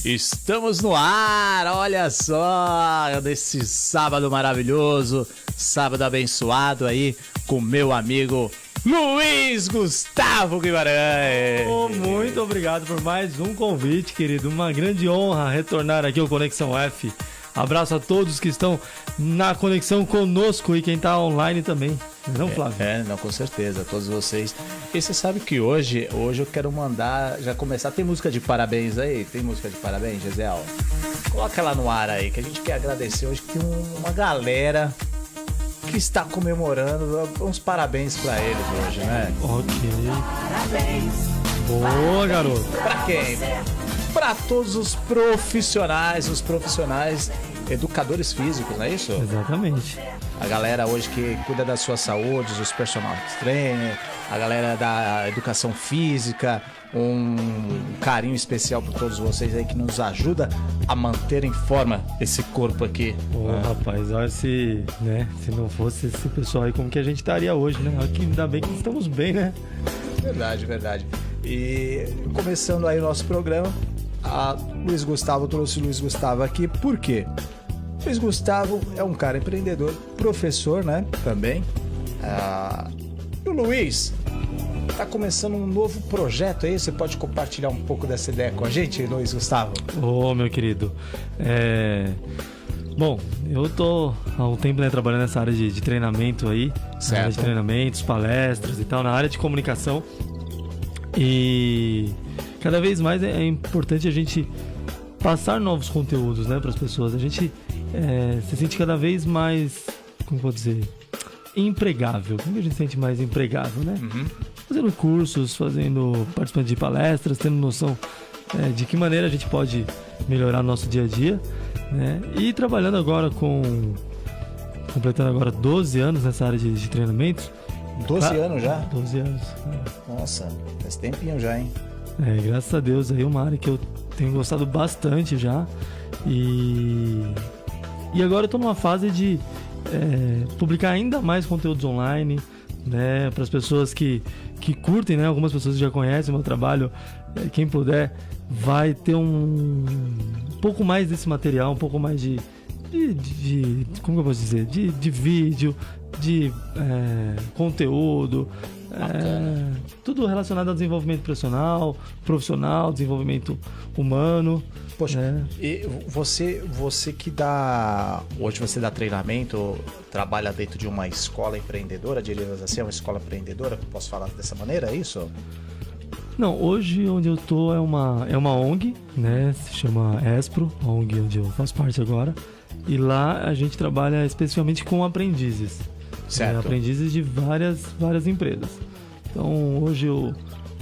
Estamos no ar, olha só, desse sábado maravilhoso, sábado abençoado aí com meu amigo Luiz Gustavo Guimarães. Muito obrigado por mais um convite, querido. Uma grande honra retornar aqui ao Conexão F. Abraço a todos que estão na conexão conosco e quem está online também. Não, Flávio? Não, com certeza, todos vocês. E você sabe que hoje eu quero mandar, já começar, tem música de parabéns aí? Tem música de parabéns, Gisele? Coloca ela no ar aí, que a gente quer agradecer hoje que tem uma galera que está comemorando, uns parabéns pra eles hoje, né? Ok. Parabéns. Boa, garoto. Pra quem? Pra todos os profissionais educadores físicos, não é isso? Exatamente. A galera hoje que cuida da sua saúde, os personal trainer, a galera da educação física, um carinho especial por todos vocês aí que nos ajuda a manter em forma esse corpo aqui. Rapaz, olha se não fosse esse pessoal aí, como que a gente estaria hoje, né? Aqui, ainda bem que estamos bem, né? Verdade. E começando aí o nosso programa, Luiz Gustavo trouxe o Luiz Gustavo aqui, por quê? Luiz Gustavo é um cara empreendedor, professor, né, também. E o Luiz tá começando um novo projeto aí, você pode compartilhar um pouco dessa ideia com a gente, Luiz Gustavo? Meu querido, bom, eu tô há um tempo trabalhando nessa área de treinamento aí, certo. Na área de treinamentos, palestras e tal, na área de comunicação, e cada vez mais é importante a gente passar novos conteúdos, né, para as pessoas. A gente se sente cada vez mais, como vou dizer, empregável. Como a gente se sente mais empregável, né? Uhum. Fazendo cursos, participando de palestras, tendo noção de que maneira a gente pode melhorar o nosso dia a dia, né? E trabalhando agora completando agora 12 anos nessa área de treinamentos. 12 anos já? 12 anos. Nossa, faz tempinho já, hein? Graças a Deus, aí é uma área que eu tenho gostado bastante já. E agora eu tô numa fase de publicar ainda mais conteúdos online, né, para as pessoas que curtem, né? Algumas pessoas já conhecem o meu trabalho. Quem puder vai ter um pouco mais desse material, um pouco mais de como eu posso dizer, de vídeo, de conteúdo, tudo relacionado ao desenvolvimento profissional, desenvolvimento humano. Poxa, e você que hoje você dá treinamento, trabalha dentro de uma escola empreendedora, diríamos assim, uma escola empreendedora, posso falar dessa maneira, é isso? Não, hoje onde eu tô é uma ONG, né, se chama Espro, a ONG onde eu faço parte agora, e lá a gente trabalha especificamente com aprendizes. Certo. Aprendizes de várias empresas. Então hoje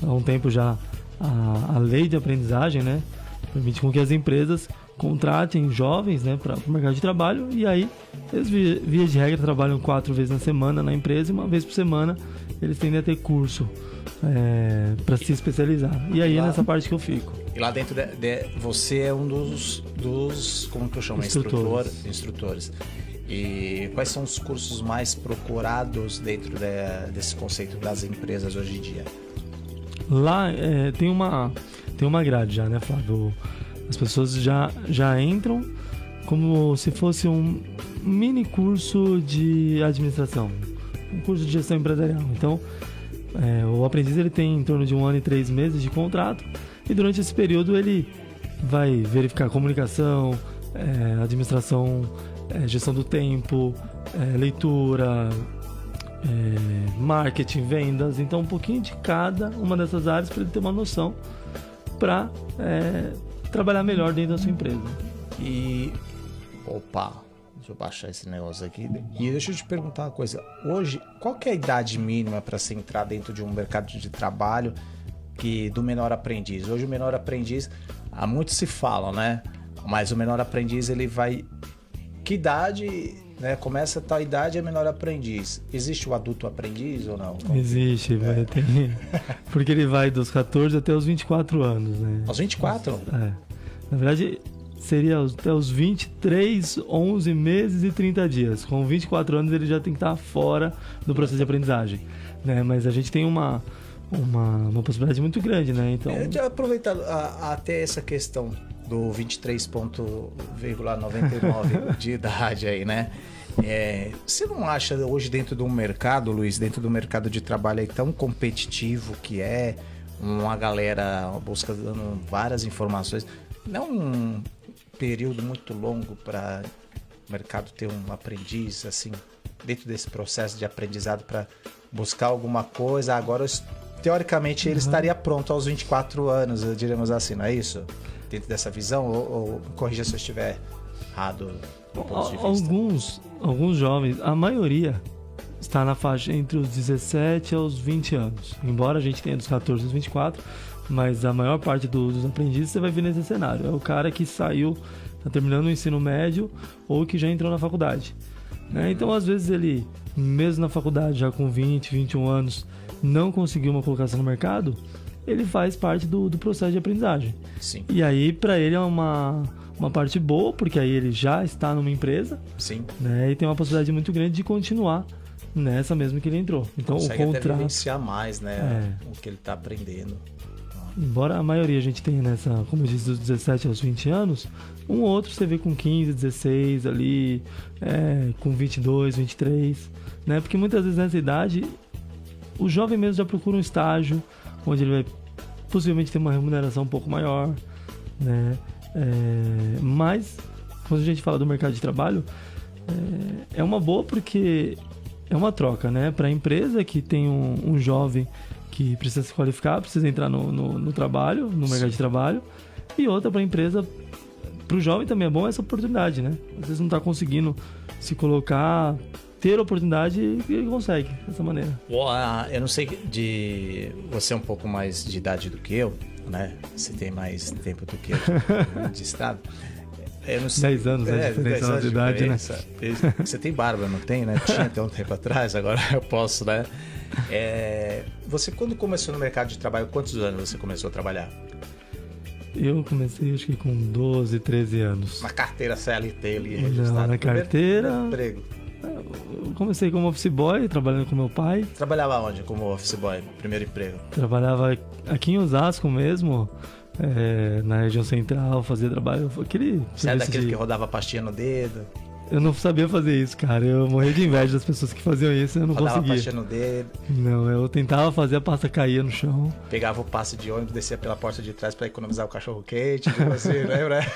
há um tempo já a lei de aprendizagem, né, permite com que as empresas contratem jovens, né, para o mercado de trabalho, e aí eles via de regra trabalham 4 vezes na semana na empresa, e uma vez por semana eles tendem a ter curso para se especializar. E aí é nessa parte que eu fico. E lá dentro você é um dos como que eu chamo? Instrutores. E quais são os cursos mais procurados dentro desse conceito das empresas hoje em dia? Lá tem uma grade já, né, Flávio? As pessoas já entram como se fosse um mini curso de administração, um curso de gestão empresarial. Então, o aprendiz ele tem em torno de 1 ano e 3 meses de contrato, e durante esse período ele vai verificar comunicação, administração, gestão do tempo, leitura, marketing, vendas. Então um pouquinho de cada uma dessas áreas para ele ter uma noção para trabalhar melhor dentro da sua empresa. E deixa eu baixar esse negócio aqui. E deixa eu te perguntar uma coisa. Hoje, qual que é a idade mínima para se entrar dentro de um mercado de trabalho do menor aprendiz? Hoje o menor aprendiz, há muito se fala, né? Mas o menor aprendiz, ele vai... Que idade, né? Começa a tal idade, é menor aprendiz. Existe o adulto aprendiz ou não? Existe, porque ele vai dos 14 até os 24 anos, né? Aos 24? Na verdade, seria até os 23, 11 meses e 30 dias. Com 24 anos ele já tem que estar fora do processo de aprendizagem, né? Mas a gente tem uma possibilidade muito grande, né? Então, aproveitando até essa questão, do 23,99 de idade aí, né? Você não acha hoje dentro do mercado, Luiz, dentro do mercado de trabalho aí tão competitivo que é, uma galera buscando várias informações, não um período muito longo para o mercado ter um aprendiz, assim, dentro desse processo de aprendizado para buscar alguma coisa? Agora, teoricamente, ele estaria pronto aos 24 anos, diríamos assim, não é isso? Dentro dessa visão, ou corrija se eu estiver errado do ponto de vista. Alguns jovens, a maioria está na faixa entre os 17 aos 20 anos. Embora a gente tenha dos 14 aos 24, mas a maior parte dos aprendizes você vai ver nesse cenário. É o cara que saiu, está terminando o ensino médio ou que já entrou na faculdade. Né? Então, às vezes, ele, mesmo na faculdade, já com 20, 21 anos, não conseguiu uma colocação no mercado, ele faz parte do processo de aprendizagem. Sim. E aí, para ele, é uma parte boa, porque aí ele já está numa empresa. Sim. Né? E tem uma possibilidade muito grande de continuar nessa mesmo que ele entrou. Então, consegue o contrato... até vivenciar mais, né? O que ele está aprendendo. Embora a maioria a gente tenha nessa, como eu disse, dos 17 aos 20 anos, um ou outro você vê com 15, 16 ali, com 22, 23, né? Porque muitas vezes nessa idade, o jovem mesmo já procura um estágio onde ele vai possivelmente ter uma remuneração um pouco maior, né? Mas, quando a gente fala do mercado de trabalho, é uma boa porque é uma troca, né? Para a empresa que tem um jovem que precisa se qualificar, precisa entrar no trabalho, no mercado de trabalho, e outra para a empresa, para o jovem também é bom essa oportunidade, né? Às vezes não está conseguindo se colocar, ter a oportunidade e ele consegue dessa maneira. Eu não sei, você é um pouco mais de idade do que eu, né? Você tem mais tempo do que eu de estado. Eu não sei. 10 anos, a diferença de idade, né? Você tem barba, não tem, né? Tinha até um tempo atrás, agora eu posso, né? Você, quando começou no mercado de trabalho, quantos anos você começou a trabalhar? Eu comecei, acho que com 12, 13 anos. Na carteira CLT ali, registrado? Não, na carteira... Emprego. Eu comecei como office boy, trabalhando com meu pai. Trabalhava onde como office boy, primeiro emprego? Trabalhava aqui em Osasco mesmo, na região central, fazia trabalho... Você era daquele que rodava a pastinha no dedo? Eu não sabia fazer isso, cara. Eu morria de inveja das pessoas que faziam isso e eu não conseguia. Rodava a pastinha no dedo? Não, eu tentava fazer, a pasta caía no chão. Pegava o passe de ônibus, descia pela porta de trás pra economizar o cachorro quente, tipo assim, lembra?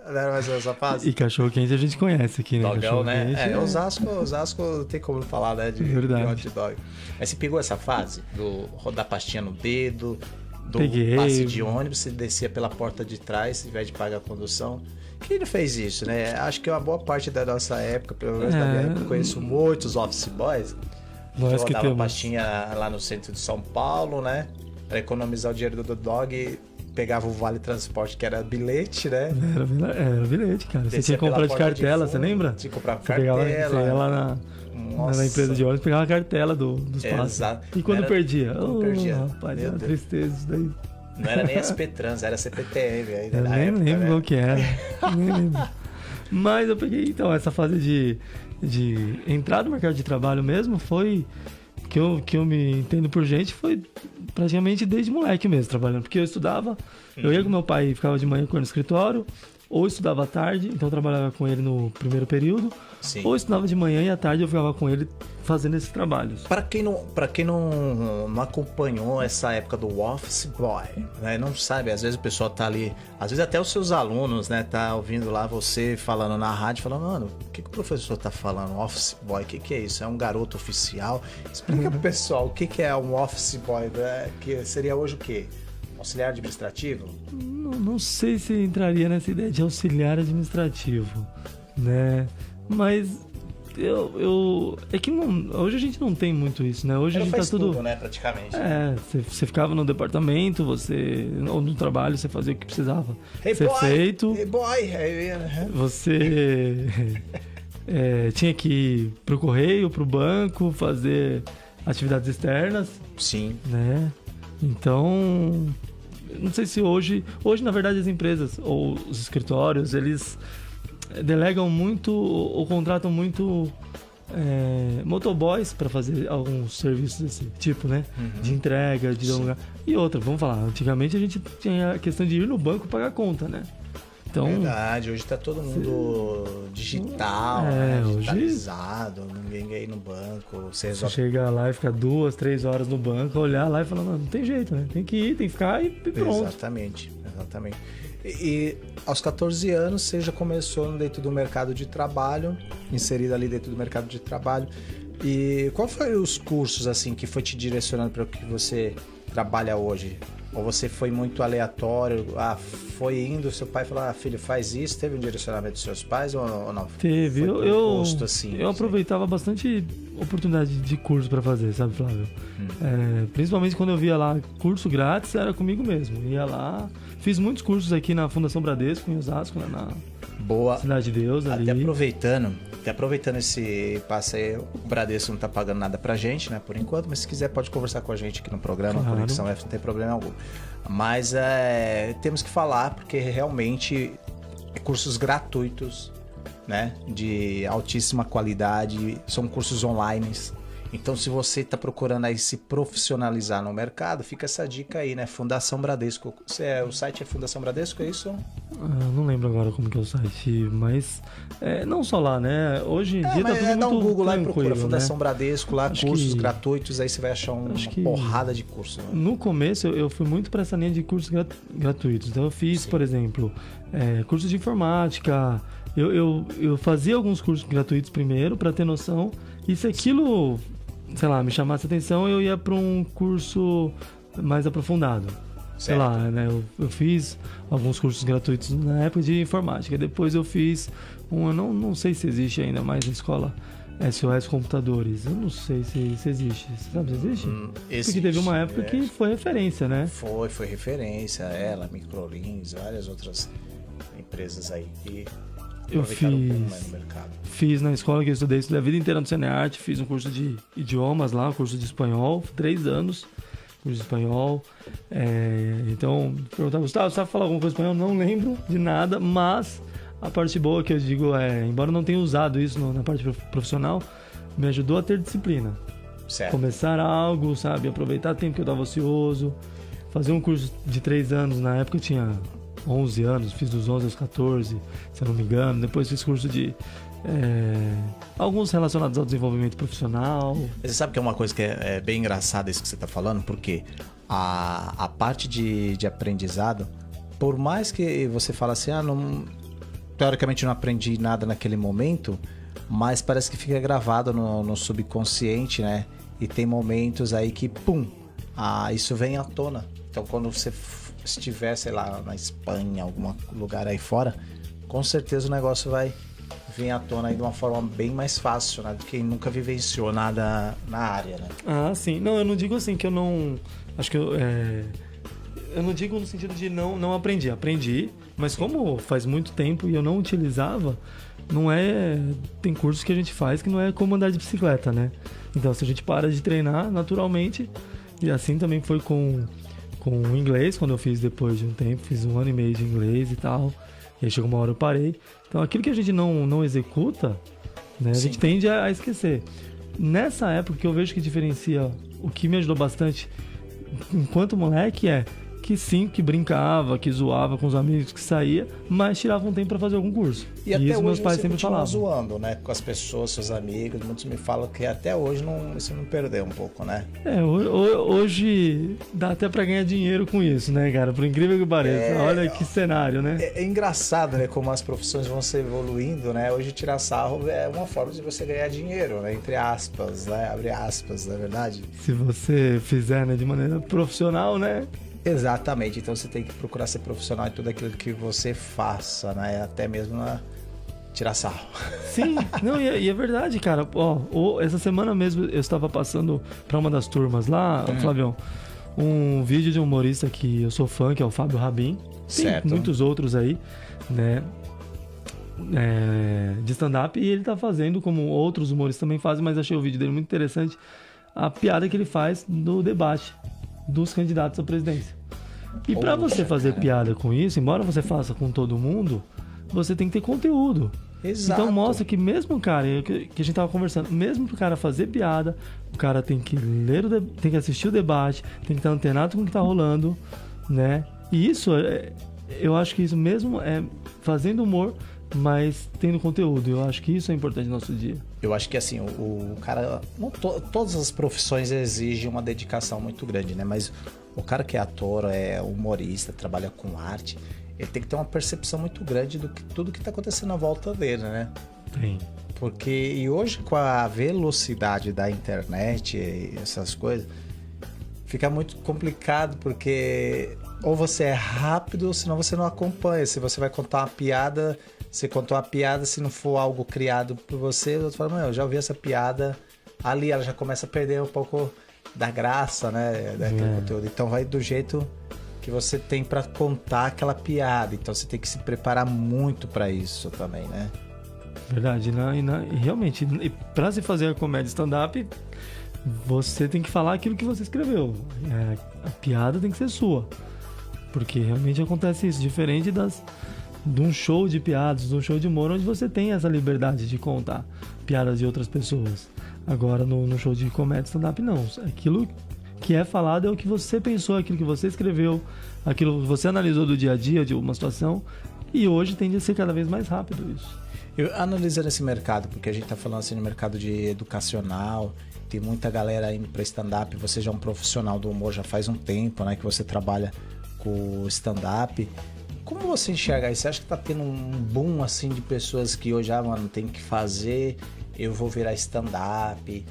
Não era mais essa fase? E cachorro quente a gente conhece aqui, né? Dogão, né? Osasco tem como falar, né? De hot dog. Mas você pegou essa fase do rodar pastinha no dedo, do passe de ônibus, você descia pela porta de trás, ao invés de pagar a condução. Quem não fez isso, né? Acho que uma boa parte da nossa época, pelo menos da minha época, conheço muitos office boys. Nós que rodava temos. pastinha lá no centro de São Paulo, né? Pra economizar o dinheiro do dog, pegava o vale transporte, que era bilhete, né? Era bilhete, cara. Você tinha que comprar de cartela, você lembra? Tinha que comprar cartela. Você ia lá na empresa de ônibus, pegava a cartela dos passos. Exato. E quando perdia? Perdia. Rapaz, era tristeza isso daí. Não era nem SP Trans, era CPTM. Eu nem lembro qual que era. Nem lembro. Mas eu peguei, então, essa fase de entrar no mercado de trabalho mesmo foi... Que eu me entendo por gente, foi praticamente desde moleque mesmo, trabalhando. Porque eu estudava, eu ia com meu pai, ficava de manhã com ele no escritório, ou estudava à tarde, então eu trabalhava com ele no primeiro período, Sim. Ou estudava de manhã e à tarde eu ficava com ele fazendo esses trabalhos. Para quem não acompanhou essa época do office boy, né, não sabe, às vezes o pessoal tá ali, às vezes até os seus alunos, né, tá ouvindo lá você falando na rádio, falando, mano, o que o professor tá falando? Office boy, o que é isso? É um garoto oficial? Explica pro pessoal o que é um office boy, né? Que seria hoje o quê? Auxiliar administrativo? Não sei se entraria nessa ideia de auxiliar administrativo, né? Mas é que hoje a gente não tem muito isso, né? Hoje a gente faz tá tudo, né, praticamente. Você ficava no departamento, ou no trabalho, você fazia o que precisava ser boy, feito. Hey boy, Você tinha que ir pro correio, pro banco, fazer atividades externas. Sim. Né? Então, não sei se hoje na verdade as empresas ou os escritórios, eles delegam muito ou contratam muito motoboys para fazer alguns serviços desse tipo, né? De entrega, de lugar. E outra, vamos falar, antigamente a gente tinha a questão de ir no banco pagar conta, né? Então, verdade, hoje tá todo mundo digital, né? Digitalizado, ninguém quer ir no banco. Você chega lá e fica 2, 3 horas no banco, olhar lá e falar, não tem jeito, né? Tem que ir, tem que ficar e pronto. Exatamente. E aos 14 anos você já começou dentro do mercado de trabalho, inserido ali dentro do mercado de trabalho. E qual foi os cursos assim que foi te direcionando para o que você trabalha hoje? Ou você foi muito aleatório? Foi indo, seu pai falou, filho, faz isso. Teve um direcionamento dos seus pais ou não? Teve. Eu aproveitava bastante oportunidade de curso para fazer, sabe, Flávio? Principalmente quando eu via lá curso grátis, era comigo mesmo. Ia lá, fiz muitos cursos aqui na Fundação Bradesco, em Osasco, né, na Cidade de Deus. Ali. Até aproveitando esse passe aí, o Bradesco não tá pagando nada pra gente, né, por enquanto, mas se quiser pode conversar com a gente aqui no programa, claro. Conexão F, não tem problema algum. Mas temos que falar, porque realmente cursos gratuitos, né, de altíssima qualidade, são cursos online. Então, se você está procurando aí se profissionalizar no mercado, fica essa dica aí, né? Fundação Bradesco. O site é Fundação Bradesco, é isso? Não lembro agora como que é o site, mas não só lá, né? Hoje em dia tá tudo dá um muito Google lá e procura Fundação né? Bradesco, lá cursos gratuitos, aí você vai achar uma porrada de curso. Né? No começo, eu fui muito para essa linha de cursos gratuitos. Então, eu fiz, por exemplo, curso de informática. Eu fazia alguns cursos gratuitos primeiro, para ter noção. E se aquilo, sei lá, me chamasse a atenção, eu ia para um curso mais aprofundado. Certo. Sei lá, né? Eu fiz alguns cursos gratuitos na época de informática. Depois eu fiz eu não sei se existe ainda mais na escola SOS Computadores. Eu não sei se existe. Você sabe se existe? Porque teve uma época que foi referência, né? Foi referência. Ela, Microlins, várias outras empresas aí que eu fiz na escola que eu estudei a vida inteira no Cinearte, fiz um curso de idiomas lá, um curso de espanhol, 3 anos, curso de espanhol. Então, perguntava, Gustavo, sabe falar alguma coisa em espanhol? Não lembro de nada, mas a parte boa que eu digo embora eu não tenha usado isso na parte profissional, me ajudou a ter disciplina. Certo. Começar algo, sabe, aproveitar o tempo que eu estava ocioso, fazer um curso de 3 anos, na época eu tinha 11 anos, fiz dos 11 aos 14, se eu não me engano. Depois fiz curso de alguns relacionados ao desenvolvimento profissional. Você sabe que é uma coisa que é bem engraçada isso que você está falando, porque a parte de aprendizado, por mais que você fale assim, teoricamente não aprendi nada naquele momento, mas parece que fica gravado no subconsciente, né? E tem momentos aí que, isso vem à tona. Então, quando você estiver, sei lá, na Espanha, algum lugar aí fora, com certeza o negócio vai vir à tona aí de uma forma bem mais fácil, né? Do que quem nunca vivenciou nada na área, né? Sim. Não, eu não digo assim que eu não... Acho que eu não digo no sentido de não aprendi. Aprendi, mas como faz muito tempo e eu não utilizava, tem cursos que a gente faz que não é como andar de bicicleta, né? Então, se a gente para de treinar naturalmente, e assim também foi com o inglês, quando eu fiz depois de um tempo, fiz 1 ano e meio de inglês e tal, e aí chegou uma hora eu parei. Então aquilo que a gente não executa, né, a gente tende a esquecer. Nessa época que eu vejo que diferencia, o que me ajudou bastante enquanto moleque que brincava, que zoava com os amigos, que saía, mas tirava um tempo para fazer algum curso. E até isso meus pais sempre falavam. Zoando, né, com as pessoas, seus amigos, muitos me falam que até hoje você não perdeu um pouco, né? Hoje dá até para ganhar dinheiro com isso, né, cara? Por incrível que pareça. Olha que cenário, né? É engraçado, né, como as profissões vão se evoluindo, né? Hoje tirar sarro é uma forma de você ganhar dinheiro, né? Entre aspas, né? Abre aspas, não é verdade? Se você fizer, né, de maneira profissional, né? Exatamente, então você tem que procurar ser profissional em tudo aquilo que você faça, né? Até mesmo tirar sarro. Sim, não, e é verdade, cara. Essa semana mesmo eu estava passando para uma das turmas lá, Flavião, um vídeo de um humorista que eu sou fã, que é o Fábio Rabin. Tem muitos outros aí, né? De stand-up, e ele tá fazendo, como outros humoristas também fazem, mas achei o vídeo dele muito interessante, a piada que ele faz no debate dos candidatos à presidência. E para você fazer piada com isso, embora você faça com todo mundo, você tem que ter conteúdo. Exato. Então mostra que mesmo o cara, que a gente tava conversando, mesmo pro cara fazer piada, o cara tem que tem que assistir o debate, tem que estar antenado com o que tá rolando, né? E isso, eu acho que isso mesmo é fazendo humor, mas tendo conteúdo. Eu acho que isso é importante no nosso dia. Eu acho que assim, o cara... todas as profissões exigem uma dedicação muito grande, né? Mas o cara que é ator, é humorista, trabalha com arte, ele tem que ter uma percepção muito grande do que tudo que está acontecendo à volta dele, né? Tem. Porque, e hoje com a velocidade da internet e essas coisas, fica muito complicado, porque ou você é rápido, senão você não acompanha. Se você vai contar uma piada, você contou uma piada, se não for algo criado por você, você fala, eu já ouvi essa piada, ali ela já começa a perder um pouco da graça, né? Daquele conteúdo. Então vai do jeito que você tem para contar aquela piada. Então você tem que se preparar muito para isso também, né? Verdade. E realmente, para se fazer a comédia stand-up, você tem que falar aquilo que você escreveu. A piada tem que ser sua. Porque realmente acontece isso. Diferente de um show de piadas, de um show de humor, onde você tem essa liberdade de contar piadas de outras pessoas. Agora, no show de comédia stand-up, não. Aquilo que é falado é o que você pensou, aquilo que você escreveu, aquilo que você analisou do dia a dia, de uma situação, e hoje tende a ser cada vez mais rápido isso. Eu analisando esse mercado, porque a gente tá falando assim no mercado de educacional, tem muita galera indo para stand-up, você já é um profissional do humor já faz um tempo, né, que você trabalha com stand-up. Como você enxerga isso? Você acha que tá tendo um boom assim de pessoas que hoje, mano, tem que fazer, eu vou virar stand-up,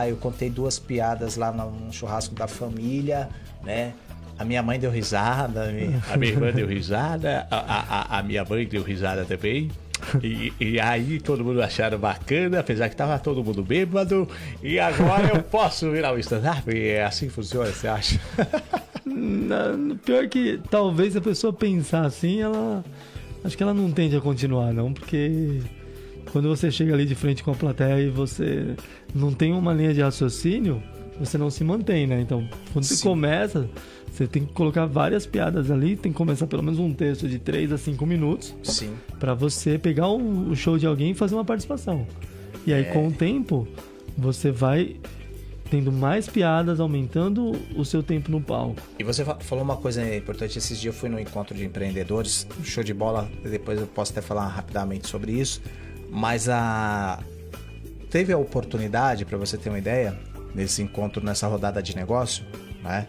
eu contei 2 piadas lá no churrasco da família, né? A minha mãe deu risada, a minha irmã deu risada, a minha mãe deu risada também. E aí todo mundo acharam bacana, apesar que tava todo mundo bêbado. E agora eu posso virar um stand-up? É assim que funciona, você acha? Pior que talvez a pessoa pensar assim, acho que ela não tende a continuar, não, porque quando você chega ali de frente com a plateia e você não tem uma linha de raciocínio, você não se mantém, né? Então, quando você começa, você tem que colocar várias piadas ali, tem que começar pelo menos um texto de 3 a 5 minutos. Sim. Pra você pegar o show de alguém e fazer uma participação. E aí, com o tempo, você vai tendo mais piadas, aumentando o seu tempo no palco. E você falou uma coisa importante, esses dias eu fui no encontro de empreendedores, show de bola, depois eu posso até falar rapidamente sobre isso, mas teve a oportunidade, para você ter uma ideia, nesse encontro, nessa rodada de negócio, né?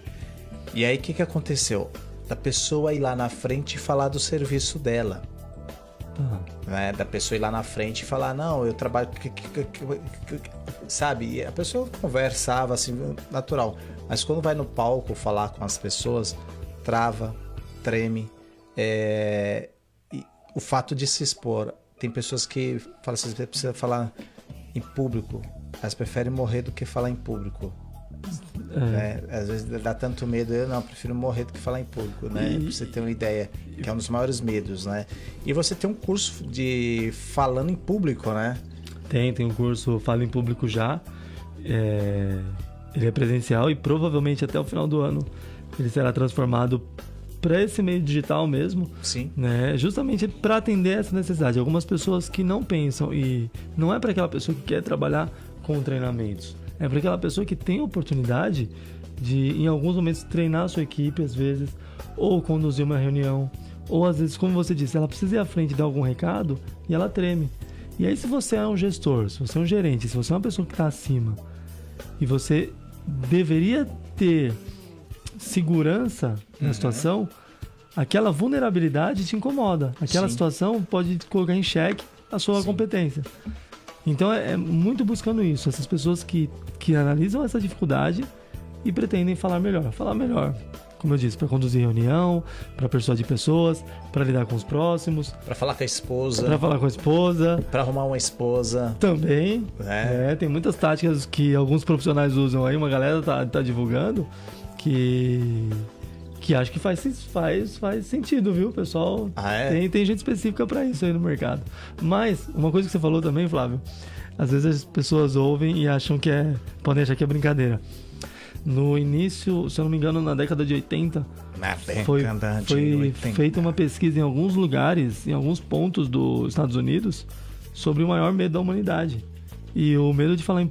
E aí o que aconteceu? Da pessoa ir lá na frente e falar do serviço dela. Né? Da pessoa ir lá na frente e falar, não, eu trabalho... Sabe? E a pessoa conversava assim, natural. Mas quando vai no palco falar com as pessoas, trava, treme. E o fato de se expor. Tem pessoas que falam assim, você precisa falar em público. Elas preferem morrer do que falar em público. Né? Às vezes dá tanto medo, eu prefiro morrer do que falar em público, né? Pra você ter uma ideia, que é um dos maiores medos, né? E você tem um curso de falando em público, né? Tem um curso Fala em Público já. Ele é presencial e provavelmente até o final do ano ele será transformado para esse meio digital mesmo. Sim. Né? Justamente para atender essa necessidade. Algumas pessoas que não pensam, e não é para aquela pessoa que quer trabalhar com treinamentos. É para aquela pessoa que tem a oportunidade de, em alguns momentos, treinar a sua equipe, às vezes, ou conduzir uma reunião, ou às vezes, como você disse, ela precisa ir à frente e dar algum recado e ela treme. E aí, se você é um gestor, se você é um gerente, se você é uma pessoa que está acima e você deveria ter segurança na situação, aquela vulnerabilidade te incomoda. Aquela situação pode colocar em xeque a sua competência. Então é muito buscando isso, essas pessoas que analisam essa dificuldade e pretendem falar melhor. Falar melhor, como eu disse, para conduzir reunião, para persuadir pessoas, para lidar com os próximos. Para falar com a esposa. Para falar com a esposa. Para arrumar uma esposa. Também. Tem muitas táticas que alguns profissionais usam aí, uma galera tá divulgando, que acho que faz sentido, viu, pessoal? Tem gente específica para isso aí no mercado. Mas, uma coisa que você falou também, Flávio, às vezes as pessoas ouvem e acham que podem achar que é brincadeira. No início, se eu não me engano, na década de 80, foi feita uma pesquisa em alguns lugares, em alguns pontos dos Estados Unidos, sobre o maior medo da humanidade. E o medo de falar em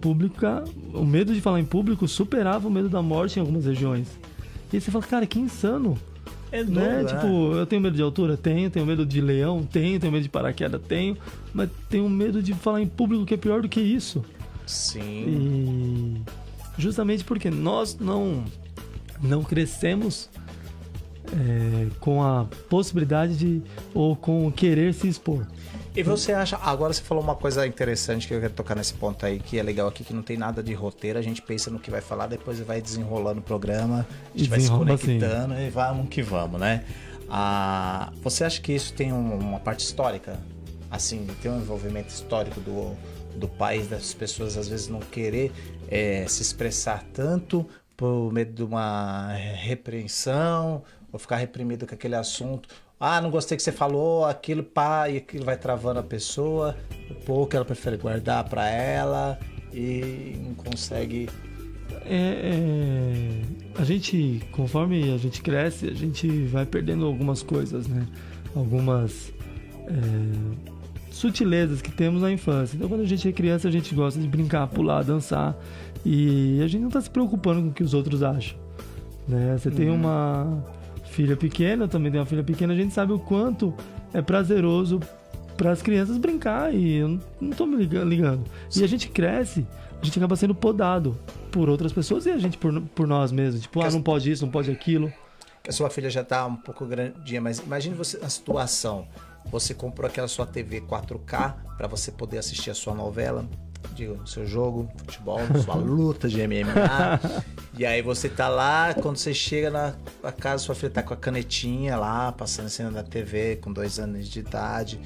público superava o medo da morte em algumas regiões. E aí você fala, cara, que insano. É doido, né? né? Tipo, eu tenho medo de altura? Tenho medo de leão? Tenho medo de paraquedas? Tenho, mas tenho medo de falar em público, que é pior do que isso. Sim. E justamente porque nós não crescemos com a possibilidade ou com o querer se expor. E você acha... Agora você falou uma coisa interessante que eu quero tocar nesse ponto aí, que é legal aqui, que não tem nada de roteiro, a gente pensa no que vai falar, depois vai desenrolando o programa, a gente vai se conectando e vamos que vamos, né? Você acha que isso tem uma parte histórica? Assim, tem um envolvimento histórico do país, das pessoas às vezes não querer se expressar tanto por medo de uma repreensão, ou ficar reprimido com aquele assunto... não gostei que você falou, aquilo, pá, e aquilo vai travando a pessoa, o pouco ela prefere guardar pra ela e não consegue... A gente, conforme a gente cresce, a gente vai perdendo algumas coisas, né? Algumas sutilezas que temos na infância. Então, quando a gente é criança, a gente gosta de brincar, pular, dançar, e a gente não tá se preocupando com o que os outros acham, né? Você tem uma filha pequena, eu também tenho uma filha pequena, a gente sabe o quanto é prazeroso para as crianças brincar, e eu não tô me ligando. E a gente cresce, a gente acaba sendo podado por outras pessoas e a gente por nós mesmos. Tipo, não pode isso, não pode aquilo. A sua filha já tá um pouco grandinha, mas imagine você a situação. Você comprou aquela sua TV 4K para você poder assistir a sua novela, digo, seu jogo, futebol, sua luta de MMA. E aí você tá lá, quando você chega na casa, sua filha tá com a canetinha lá, passando cena da TV, com 2 anos de idade.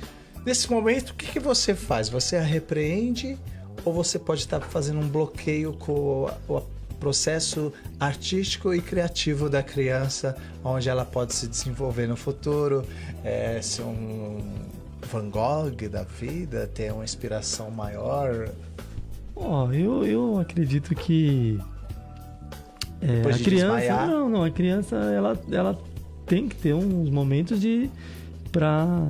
Nesse momento, o que você faz? Você a repreende ou você pode estar fazendo um bloqueio com o processo artístico e criativo da criança, onde ela pode se desenvolver no futuro, ser um Van Gogh da vida, ter uma inspiração maior? Eu acredito que a criança, a criança ela tem que ter uns momentos para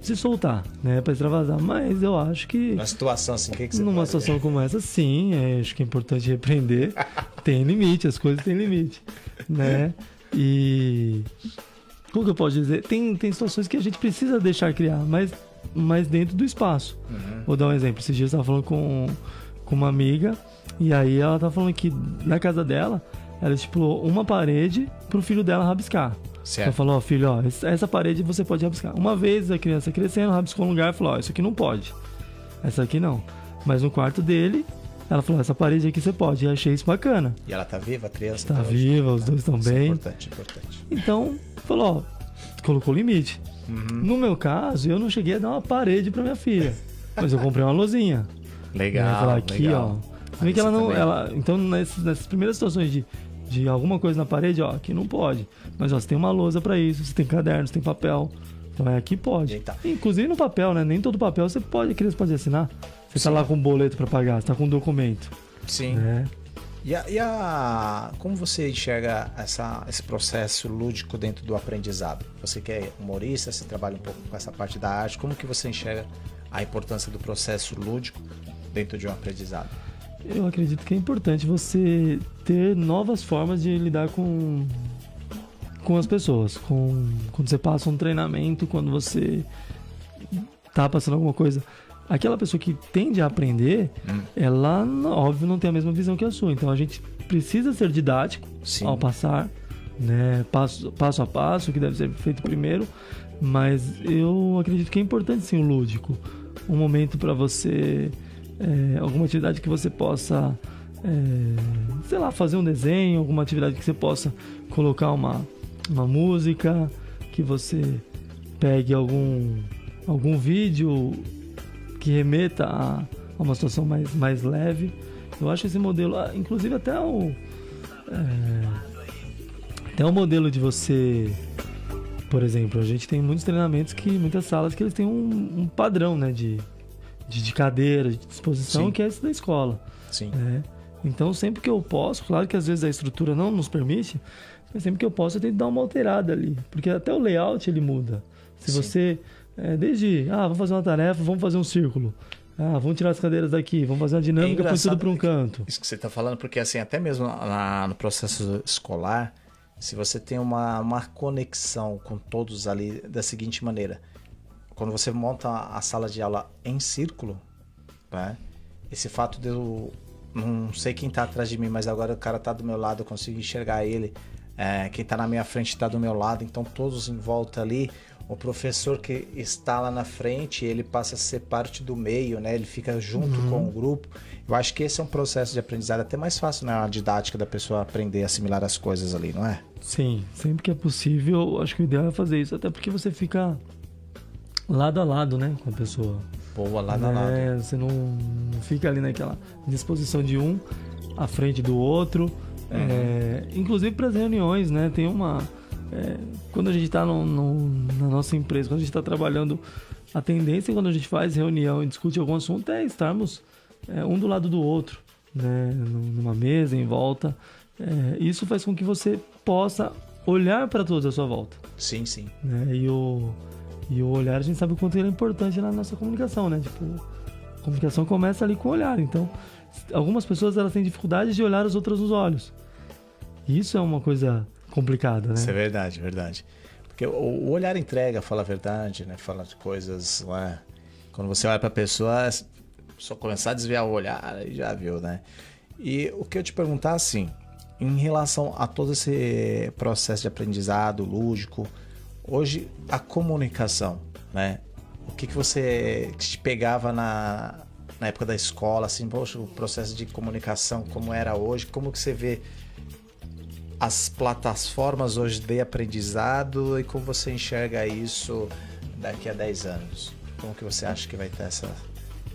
se soltar, né, para extravasar, mas eu acho que numa situação assim, que você numa situação como essa, sim, acho que é importante repreender. Tem limite, as coisas têm limite, né? E como que eu posso dizer? Tem situações que a gente precisa deixar criar, mas dentro do espaço. Vou dar um exemplo. Esses dias eu estava falando com uma amiga, e aí ela tá falando que na casa dela ela estipulou uma parede pro filho dela rabiscar. Certo. Ela falou, filho, essa parede você pode rabiscar. Uma vez a criança crescendo, rabiscou um lugar e falou, isso aqui não pode, essa aqui não. Mas no quarto dele, ela falou, essa parede aqui você pode. E achei isso bacana. E ela tá viva, a criança? Tá viva, os dois estão bem. Importante. Então, falou, colocou limite. No meu caso, eu não cheguei a dar uma parede pra minha filha, mas eu comprei uma luzinha. Legal, falar aqui, legal. Também que ela não... então, nessas primeiras situações de alguma coisa na parede, aqui não pode. Mas, você tem uma lousa pra isso, você tem caderno, você tem papel. Então, aqui pode. Eita. Inclusive no papel, né? Nem todo papel a criança pode assinar. Você tá lá com um boleto pra pagar, você tá com um documento. Sim. Né? Como você enxerga esse processo lúdico dentro do aprendizado? Você que é humorista, você trabalha um pouco com essa parte da arte. Como que você enxerga a importância do processo lúdico dentro de um aprendizado? Eu acredito que é importante você ter novas formas de lidar com as pessoas. Quando você passa um treinamento, quando você tá passando alguma coisa. Aquela pessoa que tende a aprender, ela, óbvio, não tem a mesma visão que a sua. Então, a gente precisa ser didático ao passar, né? Passo a passo, o que deve ser feito primeiro. Mas eu acredito que é importante, sim, o lúdico. Um momento para você... alguma atividade que você possa, sei lá, fazer um desenho, alguma atividade que você possa colocar uma música, que você pegue algum vídeo que remeta a uma situação mais leve. Eu acho esse modelo, inclusive até o modelo de você, por exemplo, a gente tem muitos treinamentos muitas salas que eles têm um padrão, né, de cadeira, de disposição, sim, que é esse da escola. Sim. Então, sempre que eu posso, claro que às vezes a estrutura não nos permite, mas sempre que eu posso eu tento dar uma alterada ali, porque até o layout ele muda. Se você, desde, vamos fazer uma tarefa, vamos fazer um círculo. Vamos tirar as cadeiras daqui, vamos fazer uma dinâmica, põe tudo para um canto. Isso que você está falando, porque assim, até mesmo no processo escolar, se você tem uma conexão com todos ali da seguinte maneira, quando você monta a sala de aula em círculo, né, esse fato de eu não sei quem está atrás de mim, mas agora o cara está do meu lado, eu consigo enxergar ele, quem está na minha frente está do meu lado, então todos em volta ali. O professor que está lá na frente, ele passa a ser parte do meio, né? Ele fica junto com o grupo. Eu acho que esse é um processo de aprendizado até mais fácil, né? A didática da pessoa aprender a assimilar as coisas ali, não é? Sim, sempre que é possível, acho que o ideal é fazer isso. Até porque você fica lado a lado, né? Com a pessoa. Boa, lado a lado. Você não fica ali naquela disposição de um à frente do outro. Inclusive para as reuniões, né? Tem uma... quando a gente está na nossa empresa, quando a gente está trabalhando, a tendência quando a gente faz reunião e discute algum assunto é estarmos um do lado do outro, né? Numa mesa, em volta. Isso faz com que você possa olhar para todos à sua volta. Sim, sim. Né? E o olhar, a gente sabe o quanto ele é importante na nossa comunicação, né? Tipo, a comunicação começa ali com o olhar. Então, algumas pessoas elas têm dificuldade de olhar as outras nos olhos. Isso é uma coisa complicada, né? Isso é verdade, verdade. Porque o olhar entrega, fala a verdade, né? Fala de coisas, não é? Quando você olha para a pessoa, só começar a desviar o olhar, aí já viu, né? E o que eu te perguntar, assim, em relação a todo esse processo de aprendizado lúdico, hoje a comunicação, né? O que você te pegava na época da escola, assim, poxa, o processo de comunicação, como era hoje, como que você vê as plataformas hoje de aprendizado e como você enxerga isso daqui a 10 anos? Como que você acha que vai ter essa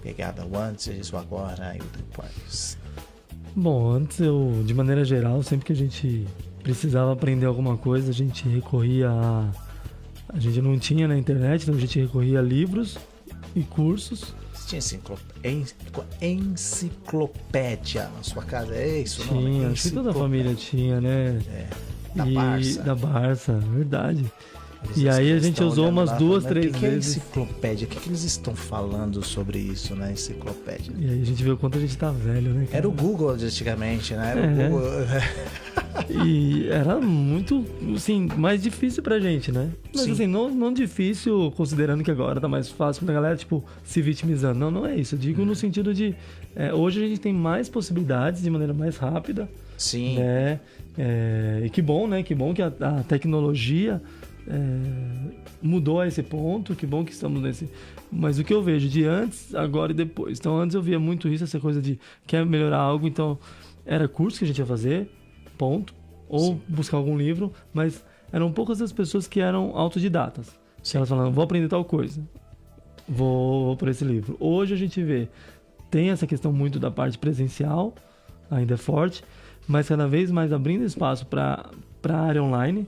pegada, o antes, o agora e o depois? Bom, antes de maneira geral, sempre que a gente precisava aprender alguma coisa, a gente recorria a gente não tinha na internet, então a gente recorria a livros e cursos. Tinha enciclopédia na sua casa, é isso? Tinha, acho que toda a família tinha, né? Da Barça, verdade. E aí a gente usou umas 2, 3 vezes. O que é enciclopédia? O que eles estão falando sobre isso, né? Enciclopédia. E aí a gente vê o quanto a gente tá velho, né? Era o Google antigamente, né? Era o Google. E era muito, assim, mais difícil pra gente, né? Mas Sim. assim, não difícil, considerando que agora tá mais fácil pra galera, tipo, se vitimizando. Não é isso. Eu digo no sentido de... hoje a gente tem mais possibilidades de maneira mais rápida. Sim. Né? E que bom, né? Que bom que a tecnologia mudou a esse ponto. Que bom que estamos nesse... Mas o que eu vejo de antes, agora e depois. Então, antes eu via muito isso, essa coisa de quer melhorar algo, então era curso que a gente ia fazer, ponto. Ou Sim. buscar algum livro, mas eram poucas as pessoas que eram autodidatas. Que elas falavam, vou aprender tal coisa, vou por esse livro. Hoje a gente vê, tem essa questão muito da parte presencial, ainda é forte, mas cada vez mais abrindo espaço para a área online.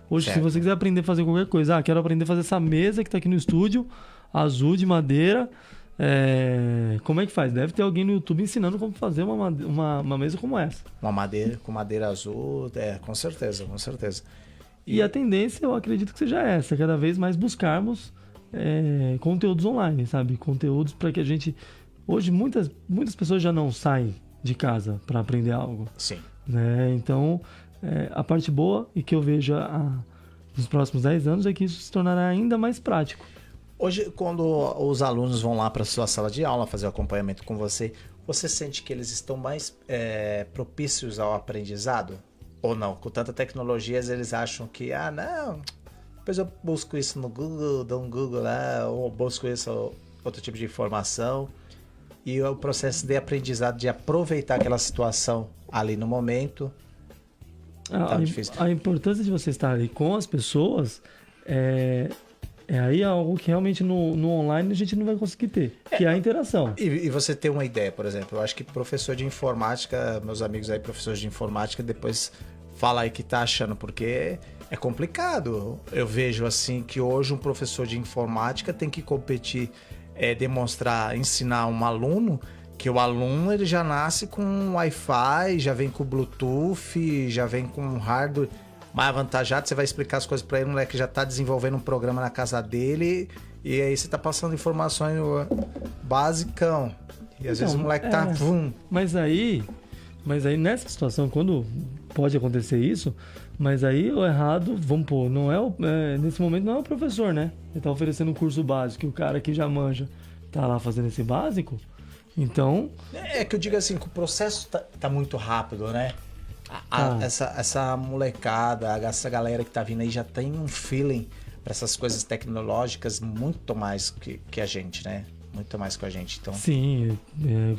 Hoje, certo. Se você quiser aprender a fazer qualquer coisa, quero aprender a fazer essa mesa que está aqui no estúdio, azul de madeira, como é que faz? Deve ter alguém no YouTube ensinando como fazer uma mesa como essa. Uma madeira com madeira azul, com certeza, com certeza. E a tendência, eu acredito que seja essa, cada vez mais buscarmos conteúdos online, sabe? Conteúdos para que a gente... Hoje, muitas pessoas já não saem de casa para aprender algo. Sim. Né? Então, a parte boa e que eu vejo nos próximos 10 anos é que isso se tornará ainda mais prático. Hoje, quando os alunos vão lá para a sua sala de aula fazer o acompanhamento com você sente que eles estão mais propícios ao aprendizado? Ou não? Com tanta tecnologia, eles acham que, não, depois eu busco isso no Google, dou um Google lá, ou busco isso, outro tipo de informação. E o processo de aprendizado, de aproveitar aquela situação ali no momento, tá difícil. A importância de você estar ali com as pessoas aí algo que realmente no online a gente não vai conseguir ter, que é a interação. E você ter uma ideia, por exemplo, eu acho que professor de informática, meus amigos aí, professores de informática, depois fala aí que tá achando, porque é complicado. Eu vejo assim que hoje um professor de informática tem que competir, demonstrar, ensinar um aluno, que o aluno ele já nasce com Wi-Fi, já vem com Bluetooth, já vem com hardware mais avantajado, você vai explicar as coisas para ele, o moleque já tá desenvolvendo um programa na casa dele, e aí você tá passando informações basicão. E às vezes o moleque tá... Mas aí nessa situação, quando pode acontecer isso, mas aí o errado, vamos pôr, não nesse momento não é o professor, né? Ele tá oferecendo um curso básico, e o cara que já manja tá lá fazendo esse básico, então... É que eu digo assim, que o processo tá muito rápido, né? Essa molecada, essa galera que tá vindo aí já tem um feeling para essas coisas tecnológicas muito mais que a gente, né? Muito mais que a gente, então... Sim,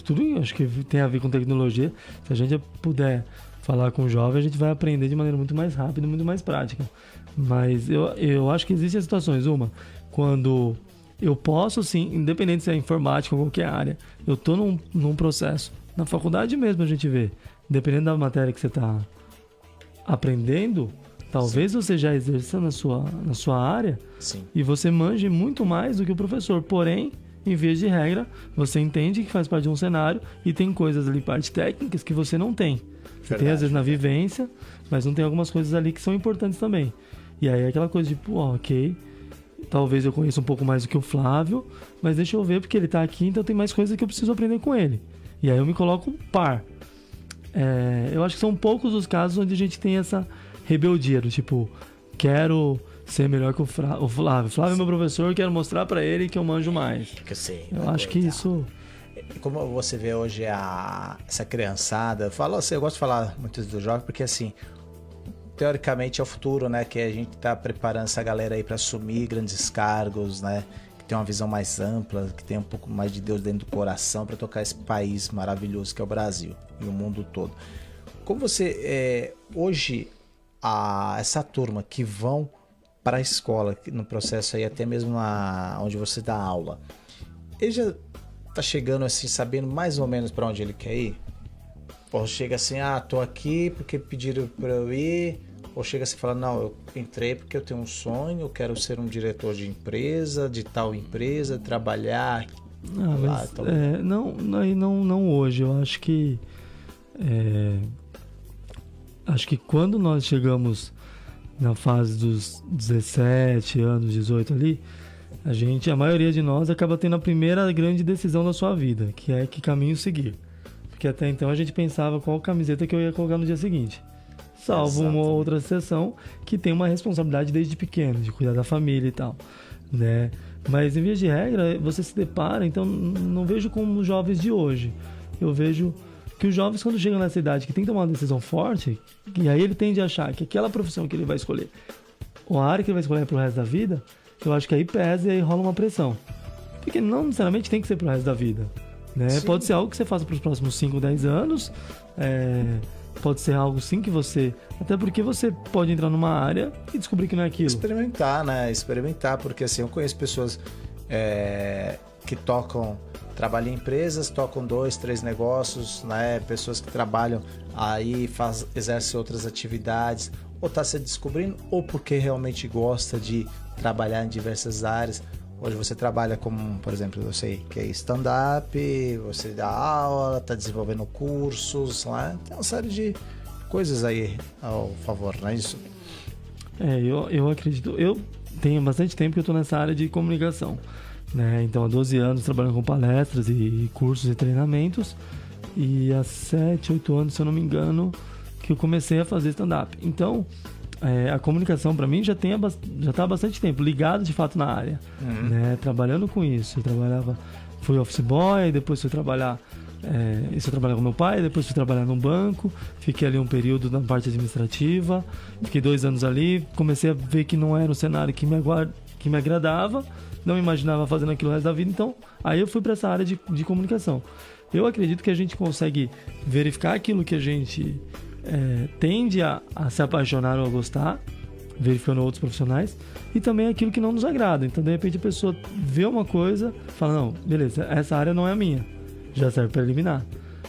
tudo acho que tem a ver com tecnologia. Se a gente puder falar com o jovem, a gente vai aprender de maneira muito mais rápida, muito mais prática. Mas eu acho que existem situações, quando eu posso, sim, independente se é informática ou qualquer área, eu tô num processo. Na faculdade mesmo a gente vê, dependendo da matéria que você está aprendendo, talvez você já exerça na sua área. Sim. E você manje muito mais do que o professor. Porém, em vez de regra, você entende que faz parte de um cenário e tem coisas ali, partes técnicas, que você não tem. Você tem, às vezes, na vivência, mas não tem algumas coisas ali que são importantes também. E aí é aquela coisa de, ok, talvez eu conheça um pouco mais do que o Flávio, mas deixa eu ver, porque ele está aqui, então tem mais coisas que eu preciso aprender com ele. E aí eu me coloco par. Eu acho que são poucos os casos onde a gente tem essa rebeldia, do tipo, quero ser melhor que o Flávio. O Flávio é meu professor, quero mostrar pra ele que eu manjo mais. Que eu sei. Eu acho que isso... Como você vê hoje essa criançada, eu gosto de falar muito do jovem, porque assim, teoricamente é o futuro, né? Que a gente tá preparando essa galera aí pra assumir grandes cargos, né? Que tem uma visão mais ampla, que tem um pouco mais de Deus dentro do coração pra tocar esse país maravilhoso que é o Brasil e o mundo todo. Como você, hoje, essa turma que vão para a escola, no processo aí, até mesmo onde você dá aula, ele já tá chegando assim, sabendo mais ou menos para onde ele quer ir? Ou chega assim, tô aqui porque pediram para eu ir, ou chega assim e fala, não, eu entrei porque eu tenho um sonho, eu quero ser um diretor de empresa, de tal empresa, trabalhar lá, tal... não hoje, eu acho que quando nós chegamos na fase dos 17 anos, 18 ali, a maioria de nós acaba tendo a primeira grande decisão da sua vida, que é que caminho seguir. Porque até então a gente pensava qual camiseta que eu ia colocar no dia seguinte. Salvo uma ou outra exceção que tem uma responsabilidade desde pequeno, de cuidar da família e tal, né? Mas em via de regra, você se depara, então não vejo como os jovens de hoje. Eu vejo que os jovens, quando chegam nessa idade, que tem que tomar uma decisão forte, e aí ele tende a achar que aquela profissão que ele vai escolher, ou a área que ele vai escolher pro resto da vida, eu acho que aí pesa e aí rola uma pressão. Porque não necessariamente tem que ser pro resto da vida, né? Pode ser algo que você faça pros próximos 5, 10 anos, pode ser algo sim que você... Até porque você pode entrar numa área e descobrir que não é aquilo. Experimentar, né? Experimentar, porque assim, eu conheço pessoas que trabalham em empresas, tocam 2, 3 negócios, né? Pessoas que trabalham aí, exercem outras atividades, ou está se descobrindo, ou porque realmente gosta de trabalhar em diversas áreas. Hoje você trabalha como, por exemplo, eu sei que é stand-up, você dá aula, está desenvolvendo cursos, né? Tem uma série de coisas aí ao favor, não é isso? Eu acredito. Eu tenho bastante tempo que eu estou nessa área de comunicação, né? Então, há 12 anos trabalhando com palestras e cursos e treinamentos, e há 7, 8 anos, se eu não me engano, que eu comecei a fazer stand-up. Então, a comunicação para mim já está há bastante tempo ligado de fato na área, né? Trabalhando com isso. Fui office boy, depois fui trabalhar com meu pai, depois fui trabalhar num banco, fiquei ali um período na parte administrativa, fiquei 2 anos ali, comecei a ver que não era um cenário que me agradava, não me imaginava fazendo aquilo o resto da vida, então aí eu fui para essa área de comunicação. Eu acredito que a gente consegue verificar aquilo que a gente tende a se apaixonar ou a gostar, verificando outros profissionais, e também aquilo que não nos agrada. Então, de repente, a pessoa vê uma coisa, fala, não, beleza, essa área não é a minha, já serve para eliminar.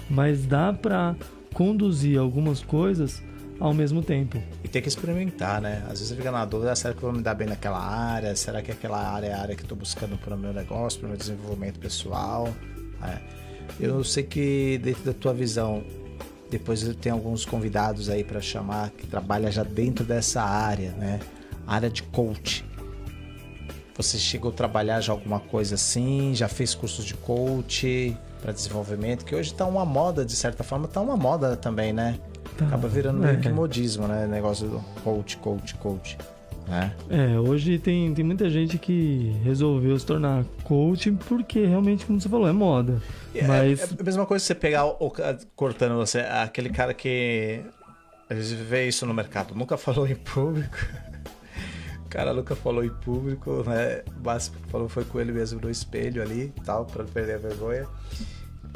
Mas dá para conduzir algumas coisas ao mesmo tempo. E tem que experimentar, né? Às vezes você fica na dúvida, será que eu vou me dar bem naquela área? Será que aquela área é a área que eu estou buscando para o meu negócio, para o meu desenvolvimento pessoal? Eu sei que dentro da tua visão, depois tem alguns convidados aí para chamar que trabalha já dentro dessa área, né? Área de coach. Você chegou a trabalhar já alguma coisa assim? Já fez cursos de coach para desenvolvimento? Que hoje tá uma moda, de certa forma, tá uma moda também, né? Acaba virando meio que modismo, né? Negócio do coach, né? Hoje tem muita gente que resolveu se tornar coach porque realmente, como você falou, é moda. Mas... É a mesma coisa que você pegar, cortando você, aquele cara que às vezes vê isso no mercado, nunca falou em público. O cara nunca falou em público, né? O máximo que falou foi com ele mesmo no espelho ali, tal, para não perder a vergonha.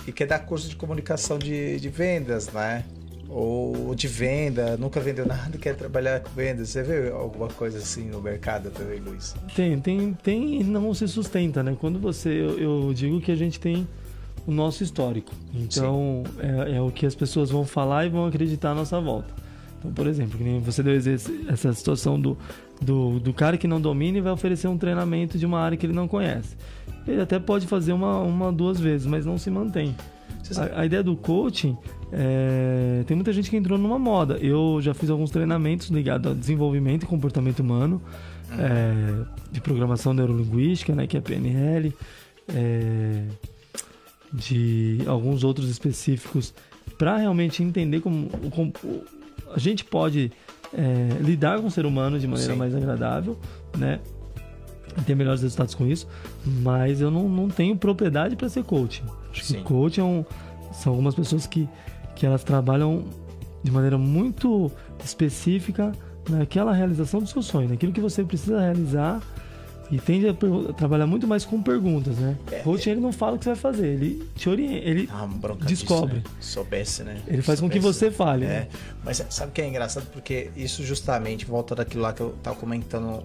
E quer dar curso de comunicação de vendas, né? Ou de venda, nunca vendeu nada e quer trabalhar com vendas. Você vê alguma coisa assim no mercado também, Luiz? Tem e não se sustenta, né? Quando eu digo que a gente tem o nosso histórico. Então, é o que as pessoas vão falar e vão acreditar à nossa volta. Então, por exemplo, que nem você deu essa situação do cara que não domina e vai oferecer um treinamento de uma área que ele não conhece. Ele até pode fazer uma 2 vezes, mas não se mantém. A ideia do coaching, tem muita gente que entrou numa moda. Eu já fiz alguns treinamentos ligados a desenvolvimento e comportamento humano, de programação neurolinguística, né, que é PNL, de alguns outros específicos, para realmente entender como a gente pode lidar com o ser humano de maneira mais agradável, né? E ter melhores resultados com isso, mas eu não tenho propriedade para ser coach. Acho que coach são algumas pessoas que elas trabalham de maneira muito específica naquela realização do seu sonho, naquilo que você precisa realizar, e tende a trabalhar muito mais com perguntas, né? O coach, ele não fala o que você vai fazer, ele te orienta, ele descobre. Disso, né? Soubesse, né? Ele faz com que você fale. Né? Mas sabe o que é engraçado? Porque isso justamente volta daquilo lá que eu tava comentando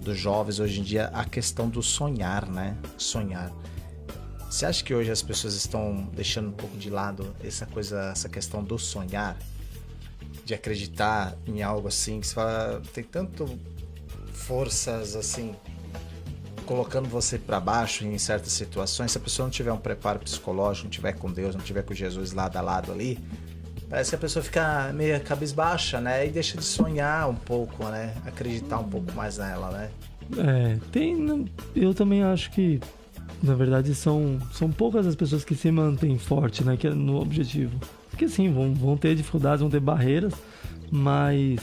dos jovens hoje em dia, a questão do sonhar, né? Sonhar. Você acha que hoje as pessoas estão deixando um pouco de lado essa questão do sonhar? De acreditar em algo assim, que você fala, tem tanto forças assim, colocando você para baixo em certas situações. Se a pessoa não tiver um preparo psicológico, não tiver com Deus, não tiver com Jesus lado a lado ali, parece que a pessoa fica meio cabisbaixa, né? E deixa de sonhar um pouco, né? Acreditar um pouco mais nela, né? Eu também acho que, na verdade, são poucas as pessoas que se mantêm forte, né? Que é no objetivo. Porque sim, vão ter dificuldades, vão ter barreiras, mas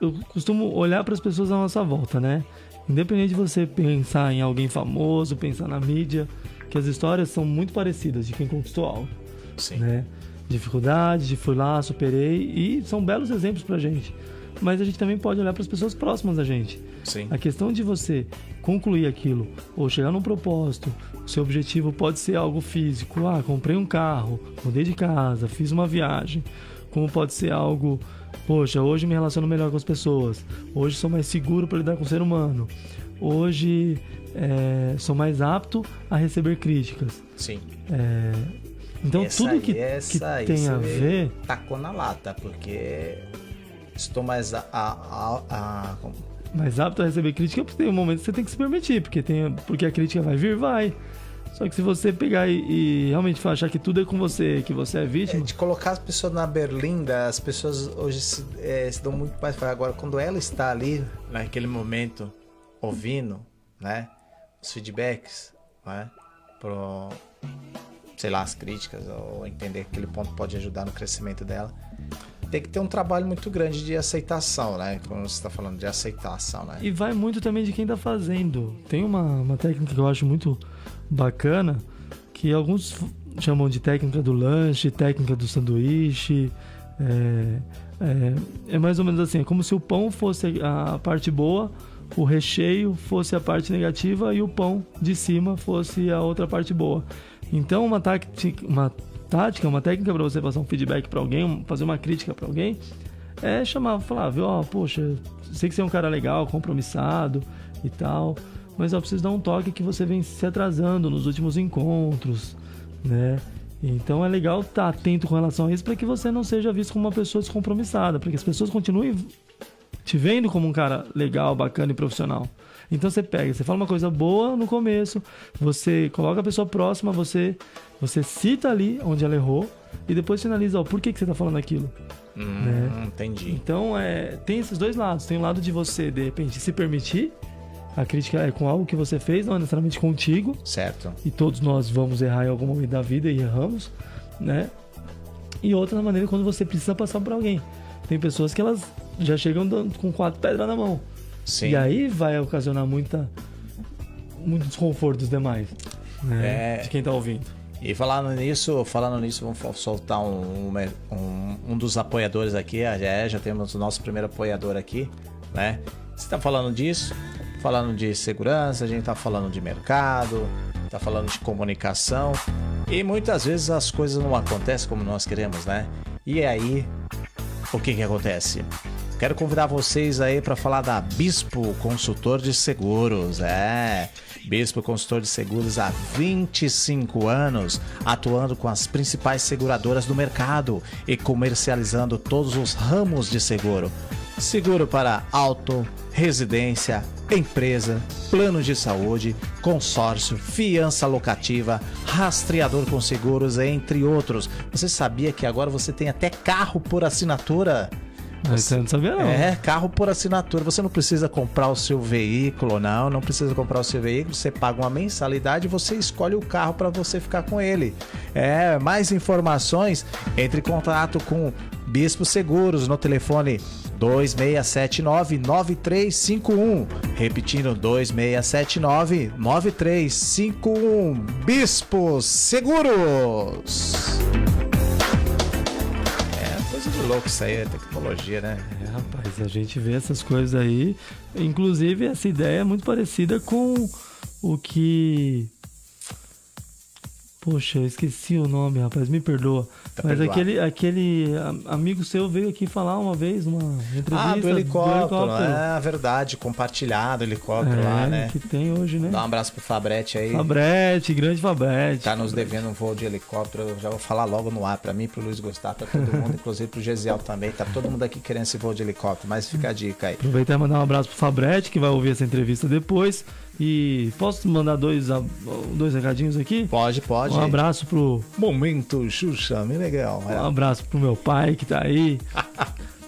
eu costumo olhar para as pessoas à nossa volta, né? Independente de você pensar em alguém famoso, pensar na mídia, que as histórias são muito parecidas de quem conquistou algo. Sim. Né? Dificuldade, fui lá, superei, e são belos exemplos pra gente. Mas a gente também pode olhar para as pessoas próximas da gente. Sim. A questão de você concluir aquilo, ou chegar num propósito, o seu objetivo pode ser algo físico. Comprei um carro, mudei de casa, fiz uma viagem. Como pode ser algo, poxa, hoje me relaciono melhor com as pessoas. Hoje sou mais seguro para lidar com o ser humano. Hoje sou mais apto a receber críticas. Sim. Então tudo que tem a ver... Tacou na lata, porque estou mais mais apto a receber crítica, porque tem um momento que você tem que se permitir, porque a crítica vai vir, vai. Só que se você pegar e realmente achar que tudo é com você, que você é vítima... De colocar as pessoas na berlinda, as pessoas hoje se dão muito mais... Agora, quando ela está ali, naquele momento, ouvindo, né, os feedbacks, né, sei lá, as críticas, ou entender que aquele ponto pode ajudar no crescimento dela, tem que ter um trabalho muito grande de aceitação, né? Como você está falando, de aceitação, né? E vai muito também de quem está fazendo. Tem uma técnica que eu acho muito bacana, que alguns chamam de técnica do lanche, técnica do sanduíche. É mais ou menos assim, é como se o pão fosse a parte boa, o recheio fosse a parte negativa e o pão de cima fosse a outra parte boa. Então uma técnica, uma técnica para você passar um feedback para alguém, fazer uma crítica para alguém, é falar, poxa, sei que você é um cara legal, compromissado e tal, mas eu preciso dar um toque que você vem se atrasando nos últimos encontros, né? Então é legal estar atento com relação a isso, para que você não seja visto como uma pessoa descompromissada, para que as pessoas continuem te vendo como um cara legal, bacana e profissional. Então você pega, você fala uma coisa boa no começo, você coloca a pessoa próxima, você cita ali onde ela errou e depois finaliza, por que você tá falando aquilo? Né? Entendi. Então tem esses dois lados. Tem o lado de você, de repente, se permitir. A crítica é com algo que você fez, não é necessariamente contigo. Certo. E todos nós vamos errar em algum momento da vida e erramos, né? E outra maneira quando você precisa passar por alguém. Tem pessoas que elas já chegam com 4 pedras na mão. Sim. E aí vai ocasionar muito desconforto dos demais, né? De quem tá ouvindo. E falando nisso, vamos soltar um dos apoiadores aqui. Já temos o nosso primeiro apoiador aqui, né? Você está falando disso, falando de segurança, a gente está falando de mercado, está falando de comunicação. E muitas vezes as coisas não acontecem como nós queremos, né? E aí, o que acontece? Quero convidar vocês aí para falar da Bispo Consultor de Seguros. Bispo Consultor de Seguros há 25 anos, atuando com as principais seguradoras do mercado e comercializando todos os ramos de seguro. Seguro para auto, residência, empresa, plano de saúde, consórcio, fiança locativa, rastreador com seguros, entre outros. Você sabia que agora você tem até carro por assinatura? Você não sabia não. Carro por assinatura. Você não precisa comprar o seu veículo, não precisa comprar o seu veículo. Você paga uma mensalidade e você escolhe o carro para você ficar com ele. Mais informações, entre em contato com Bispo Seguros no telefone 2679-9351. Repetindo, 2679-9351. Bispo Seguros. Coisa de louco isso aí, é tecnologia, né? Rapaz, a gente vê essas coisas aí. Inclusive, essa ideia é muito parecida com o que... Poxa, eu esqueci o nome, rapaz, me perdoa. Mas aquele amigo seu veio aqui falar uma vez, uma entrevista. Do helicóptero. É verdade, compartilhado, helicóptero lá, né? Que tem hoje, né? Dá um abraço pro Fabrete aí. Grande Fabrete. Tá nos devendo um voo de helicóptero, eu já vou falar logo no ar, pra mim, pro Luiz Gustavo, pra todo mundo, inclusive pro Gesiel também. Tá todo mundo aqui querendo esse voo de helicóptero, mas fica a dica aí. Aproveitar e mandar um abraço pro Fabrete, que vai ouvir essa entrevista depois. E posso mandar dois recadinhos aqui? Pode. Um abraço pro... Momento Xuxa, bem legal. Um abraço pro meu pai que tá aí,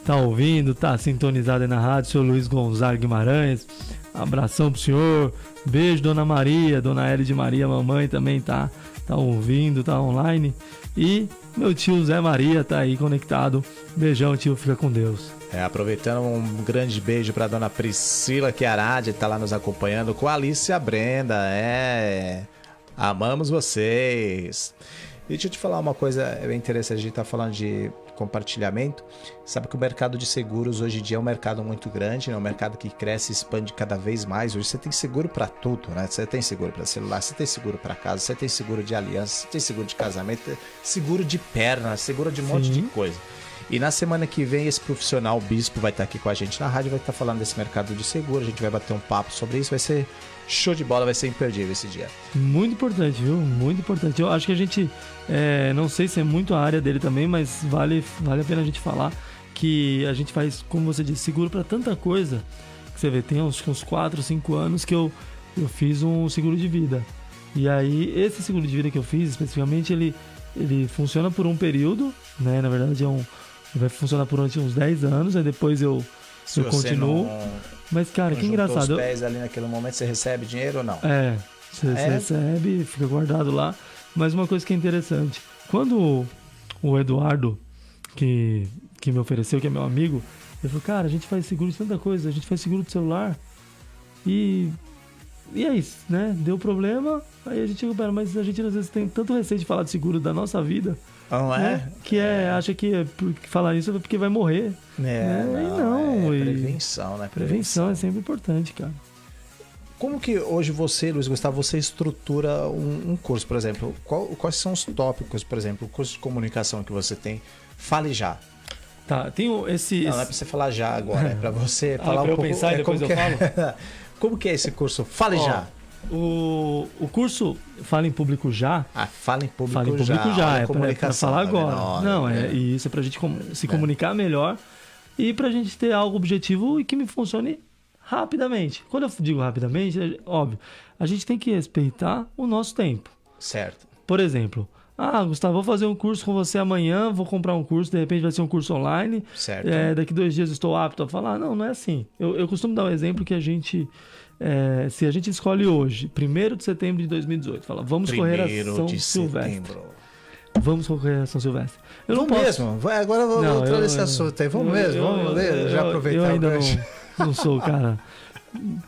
tá ouvindo, tá sintonizado aí na rádio, seu Luiz Gonzaga Guimarães. Abração pro senhor. Beijo, Dona Maria, Dona Eli de Maria, mamãe também tá ouvindo, tá online. E meu tio Zé Maria tá aí conectado. Beijão, tio, fica com Deus. Aproveitando, um grande beijo para dona Priscila Chiaradi, que tá lá nos acompanhando, com a Alicia Brenda. Amamos vocês. E deixa eu te falar uma coisa bem interessante, a gente tá falando de compartilhamento. Sabe que o mercado de seguros hoje em dia é um mercado muito grande, né? Um mercado que cresce e expande cada vez mais. Hoje você tem seguro para tudo, né? Você tem seguro para celular, você tem seguro para casa, você tem seguro de aliança, você tem seguro de casamento, seguro de perna, seguro de um monte de coisa. E na semana que vem esse profissional, o Bispo, vai estar aqui com a gente na rádio, vai estar falando desse mercado de seguro, a gente vai bater um papo sobre isso, vai ser show de bola, vai ser imperdível esse dia. Muito importante, viu? Muito importante. Eu acho que a gente, não sei se é muito a área dele também, mas vale a pena a gente falar que a gente faz, como você disse, seguro para tanta coisa, que você vê, tem uns 4, 5 anos que eu fiz um seguro de vida. E aí, esse seguro de vida que eu fiz, especificamente, ele funciona por um período, né? Na verdade, vai funcionar por uns 10 anos, aí depois eu continuo. Mas, cara, que engraçado. Os pés ali naquele momento, você recebe dinheiro ou não? Você recebe, fica guardado lá. Mas uma coisa que é interessante, quando o Eduardo, que me ofereceu, que é meu amigo, ele falou, cara, a gente faz seguro de tanta coisa, a gente faz seguro de celular e é isso, né? Deu problema, aí a gente recupera, mas a gente às vezes tem tanto receio de falar de seguro da nossa vida. Não é? Né? Que acha que falar isso é porque vai morrer. Não. Prevenção, né? Prevenção é sempre importante, cara. Como que hoje você, Luiz Gustavo, você estrutura um curso, por exemplo? Quais são os tópicos, por exemplo, o curso de comunicação que você tem? Fale já. Tá, tem esse... Não é pra você falar já agora, é pra você falar um pouco... pensar e depois eu falo? Como que é esse curso? Fale já. O curso Fala em Público Já. Fala em Público Já. Fala em Público Já, é pra falar agora. Não, isso é pra gente se comunicar melhor e pra gente ter algo objetivo e que me funcione rapidamente. Quando eu digo rapidamente, é óbvio, a gente tem que respeitar o nosso tempo. Certo. Por exemplo, Gustavo, vou fazer um curso com você amanhã, vou comprar um curso, de repente vai ser um curso online. Certo. Daqui 2 dias estou apto a falar. Não é assim. Eu costumo dar um exemplo que a gente... se a gente escolhe hoje, 1º de setembro de 2018, fala, vamos correr a São Silvestre. Vamos correr a São Silvestre. Vamos mesmo? Agora eu vou entrar nesse assunto aí. Vamos mesmo? Vamos ler? Já aproveitar. Eu ainda não sou o cara...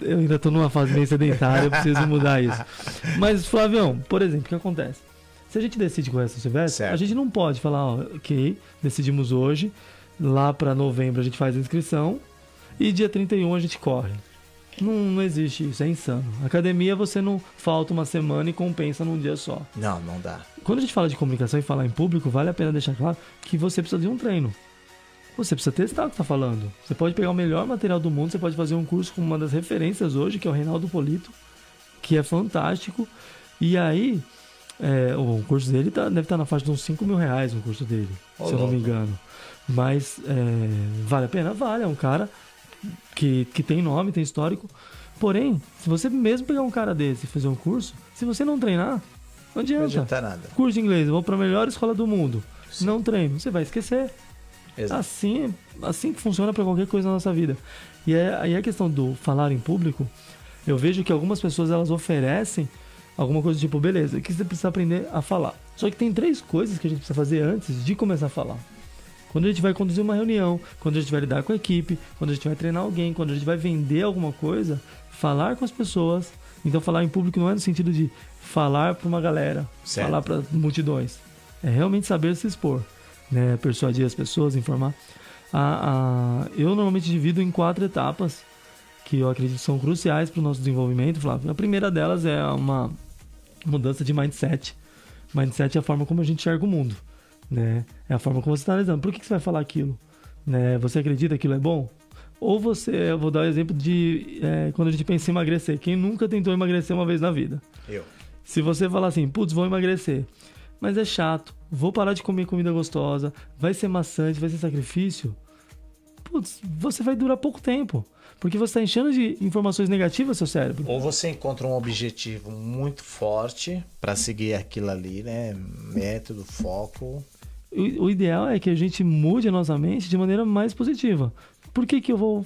Eu ainda estou numa fase meio sedentária, eu preciso mudar isso. Mas, Flavião, por exemplo, o que acontece? Se a gente decide correr a São Silvestre, certo, a gente não pode falar, ok, decidimos hoje, lá para novembro a gente faz a inscrição e dia 31 a gente corre. Não existe isso, é insano. Academia você não falta uma semana e compensa num dia só. Não dá. Quando a gente fala de comunicação e falar em público, vale a pena deixar claro que você precisa de um treino. Você precisa testar o que está falando. Você pode pegar o melhor material do mundo, você pode fazer um curso com uma das referências hoje, que é o Reinaldo Polito, que é fantástico. E aí, o curso dele deve estar na faixa de uns R$5.000, o curso dele, se eu não me engano. Mas vale a pena? Vale, é um cara que tem nome, tem histórico. Porém, se você mesmo pegar um cara desse e fazer um curso, se você não treinar, não adianta nada. Curso de inglês, eu vou para a melhor escola do mundo. Sim. Não treino, você vai esquecer. Exato. Assim que funciona para qualquer coisa na nossa vida. E aí a questão do falar em público, eu vejo que algumas pessoas elas oferecem alguma coisa tipo, beleza, que você precisa aprender a falar. Só que tem 3 coisas que a gente precisa fazer antes de começar a falar. Quando a gente vai conduzir uma reunião, quando a gente vai lidar com a equipe, quando a gente vai treinar alguém, quando a gente vai vender alguma coisa, falar com as pessoas. Então falar em público não é no sentido de falar para uma galera, certo, falar para multidões. É realmente saber se expor. Né, persuadir as pessoas, informar. Eu normalmente divido em 4 etapas que eu acredito que são cruciais para o nosso desenvolvimento, Flávio. A primeira delas é uma mudança de mindset. Mindset é a forma como a gente enxerga o mundo, né? É a forma como você está analisando. Por que você vai falar aquilo? Né? Você acredita que aquilo é bom? Ou eu vou dar o exemplo de quando a gente pensa em emagrecer. Quem nunca tentou emagrecer uma vez na vida? Eu. Se você falar assim, putz, vou emagrecer, mas é chato, vou parar de comer comida gostosa, vai ser maçante, vai ser sacrifício, putz, você vai durar pouco tempo, porque você está enchendo de informações negativas seu cérebro. Ou você encontra um objetivo muito forte para seguir aquilo ali, né? Método, foco. O ideal é que a gente mude a nossa mente de maneira mais positiva. Por que eu vou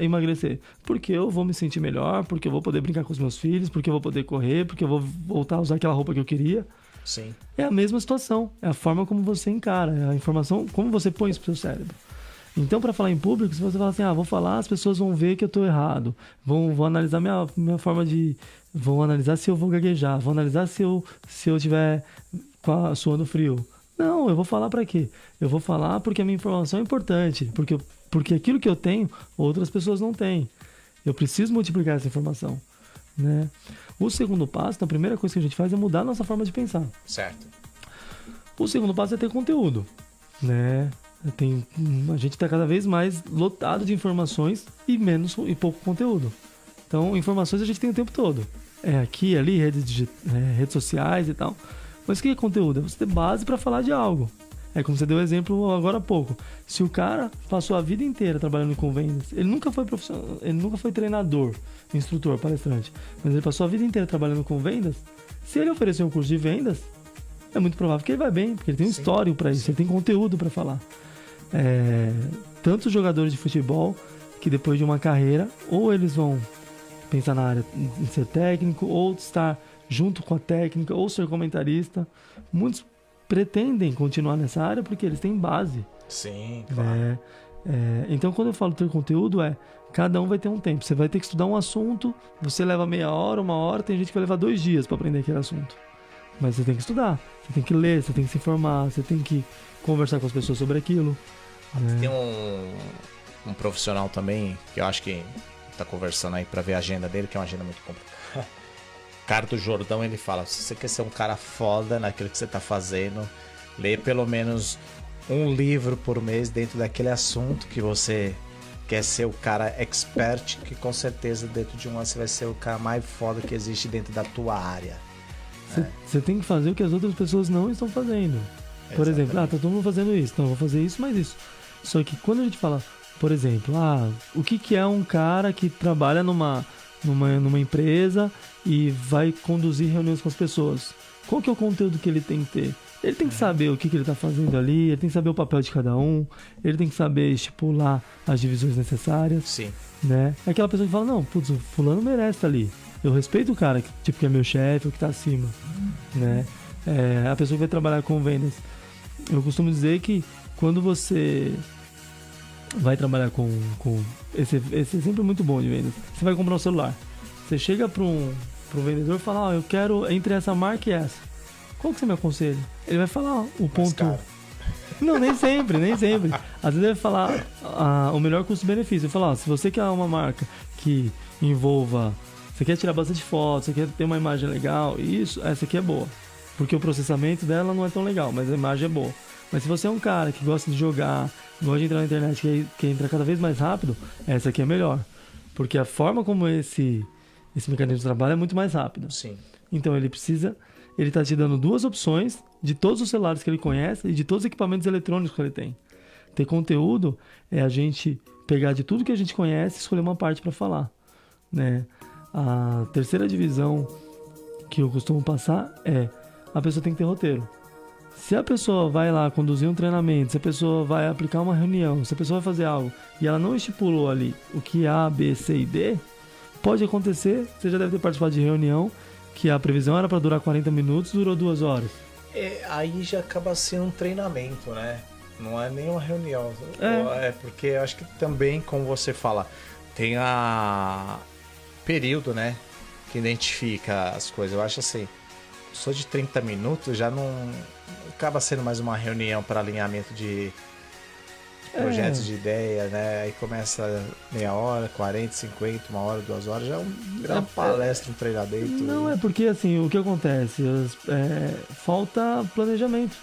emagrecer? Porque eu vou me sentir melhor, porque eu vou poder brincar com os meus filhos, porque eu vou poder correr, porque eu vou voltar a usar aquela roupa que eu queria. Sim. É a mesma situação, é a forma como você encara, é a informação, como você põe isso pro seu cérebro. Então, para falar em público, se você falar assim, vou falar, as pessoas vão ver que eu tô errado, vão analisar minha forma de... Vão analisar se eu vou gaguejar, vão analisar se eu tiver suando frio. Não, eu vou falar para quê? Eu vou falar porque a minha informação é importante, porque aquilo que eu tenho, outras pessoas não têm. Eu preciso multiplicar essa informação, né? O segundo passo, então, a primeira coisa que a gente faz é mudar a nossa forma de pensar. Certo. O segundo passo é ter conteúdo, né? A gente está cada vez mais lotado de informações e pouco conteúdo. Então, informações a gente tem o tempo todo. Aqui, ali, redes sociais e tal. Mas o que é conteúdo? É você ter base para falar de algo. É como você deu exemplo agora há pouco. Se o cara passou a vida inteira trabalhando com vendas, ele nunca foi profissional, ele nunca foi treinador, instrutor, palestrante, mas ele passou a vida inteira trabalhando com vendas, se ele oferecer um curso de vendas, é muito provável que ele vai bem, porque ele tem um histórico para isso, ele tem conteúdo para falar. Tantos jogadores de futebol que depois de uma carreira, ou eles vão pensar na área em ser técnico, ou estar junto com a técnica, ou ser comentarista. Muitos pretendem continuar nessa área porque eles têm base. Sim, claro. Então, quando eu falo ter conteúdo, cada um vai ter um tempo. Você vai ter que estudar um assunto, você leva meia hora, 1 hora, tem gente que vai levar 2 dias para aprender aquele assunto. Mas você tem que estudar, você tem que ler, você tem que se informar, você tem que conversar com as pessoas sobre aquilo. Tem um profissional também, que eu acho que tá conversando aí para ver a agenda dele, que é uma agenda muito complicada. Ricardo Jordão, ele fala, se você quer ser um cara foda naquilo que você tá fazendo, lê pelo menos um livro por mês dentro daquele assunto que você quer ser o cara expert, que com certeza dentro de um ano você vai ser o cara mais foda que existe dentro da tua área. Você tem que fazer o que as outras pessoas não estão fazendo. Por exemplo, tá todo mundo fazendo isso, então eu vou fazer isso, mais isso. Só que quando a gente fala Por exemplo, o que é um cara que trabalha numa empresa e vai conduzir reuniões com as pessoas? Qual que é o conteúdo que ele tem que ter? Ele tem que saber o que ele está fazendo ali, ele tem que saber o papel de cada um, ele tem que saber estipular as divisões necessárias. Sim. Né? É aquela pessoa que fala, não, putz, o fulano merece estar ali. Eu respeito o cara que é meu chefe, o que está acima. Né? A pessoa que vai trabalhar com vendas. Eu costumo dizer que quando você vai trabalhar com esse exemplo é muito bom de vendas. Você vai comprar um celular. Você chega para um vendedor e fala, eu quero entre essa marca e essa. Qual que você me aconselha? Ele vai falar o ponto... Caro. Não, nem sempre. Às vezes ele vai falar o melhor custo-benefício. Ele fala, se você quer uma marca que envolva... Você quer tirar bastante fotos, você quer ter uma imagem legal, essa aqui é boa. Porque o processamento dela não é tão legal, mas a imagem é boa. Mas se você é um cara que gosta de jogar, gosta de entrar na internet, quer entrar cada vez mais rápido, essa aqui é melhor. Porque a forma como esse mecanismo de trabalho é muito mais rápido. Sim. Então ele está te dando 2 opções de todos os celulares que ele conhece e de todos os equipamentos eletrônicos que ele tem. Ter conteúdo é a gente pegar de tudo que a gente conhece e escolher uma parte para falar. Né? A terceira divisão que eu costumo passar é a pessoa tem que ter roteiro. Se a pessoa vai lá conduzir um treinamento, se a pessoa vai aplicar uma reunião, se a pessoa vai fazer algo e ela não estipulou ali o que é A, B, C e D, pode acontecer, você já deve ter participado de reunião, que a previsão era para durar 40 minutos, durou 2 horas. Aí já acaba sendo um treinamento, né? Não é nem uma reunião. Porque eu acho que também, como você fala, tem a período, né? Que identifica as coisas. Eu acho assim, só de 30 minutos já não acaba sendo mais uma reunião para alinhamento de projetos de ideia, né? Aí começa meia hora, 40, 50, 1 hora, 2 horas, já é uma palestra, um treinamento. Não, é porque assim, o que acontece? Falta planejamento,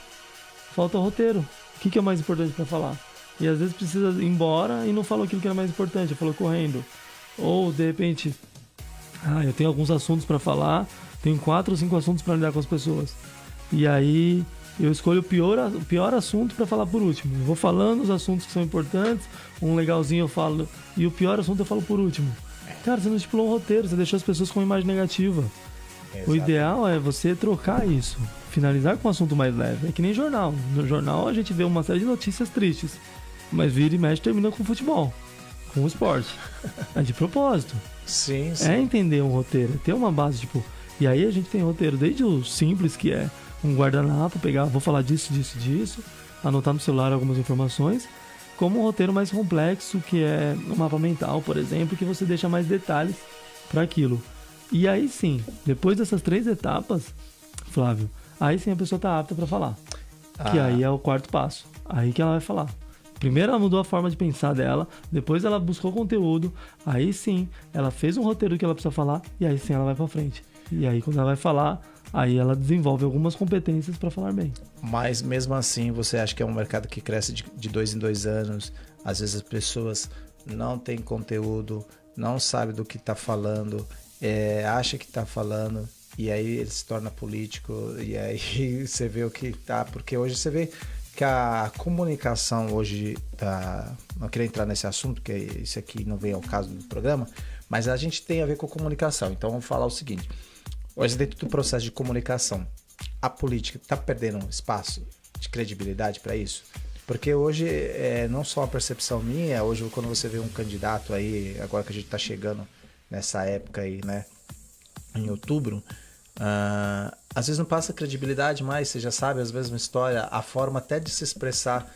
falta roteiro. O que é mais importante para falar? E às vezes precisa ir embora e não falou aquilo que era mais importante, falou correndo. Ou de repente, eu tenho alguns assuntos para falar, tenho 4 ou 5 assuntos para lidar com as pessoas. E aí eu escolho o pior assunto para falar por último. Eu vou falando os assuntos que são importantes, um legalzinho eu falo, e o pior assunto eu falo por último. Cara, você não estipulou um roteiro, você deixou as pessoas com uma imagem negativa. Exato. O ideal é você trocar isso, finalizar com um assunto mais leve. É que nem jornal. No jornal a gente vê uma série de notícias tristes, mas vira e mexe termina com futebol, com o esporte. É de propósito. Sim. É entender um roteiro, é ter uma base, tipo... E aí a gente tem roteiro, desde o simples, que é um guardanapo, vou falar disso, anotar no celular algumas informações, como um roteiro mais complexo, que é um mapa mental, por exemplo, que você deixa mais detalhes para aquilo. E aí sim, depois dessas 3 etapas, Flávio, aí sim a pessoa está apta para falar. Que aí é o 4º passo. Aí que ela vai falar. Primeiro ela mudou a forma de pensar dela, depois ela buscou conteúdo, aí sim ela fez um roteiro que ela precisa falar, e aí sim ela vai para frente. E aí quando ela vai falar, aí ela desenvolve algumas competências para falar bem. Mas mesmo assim, você acha que é um mercado que cresce de 2 em 2 anos? Às vezes as pessoas não têm conteúdo, não sabem do que está falando, acha que está falando, e aí ele se torna político, e aí você vê o que tá. Porque hoje você vê que a comunicação hoje tá... Não queria entrar nesse assunto, porque isso aqui não vem ao caso do programa, mas a gente tem a ver com comunicação. Então vamos falar o seguinte: hoje, dentro do processo de comunicação, a política está perdendo espaço de credibilidade para isso? Porque hoje, não só a percepção minha, hoje quando você vê um candidato aí, agora que a gente está chegando nessa época aí, né, em outubro, às vezes não passa credibilidade mais, você já sabe, às vezes uma história, a forma até de se expressar,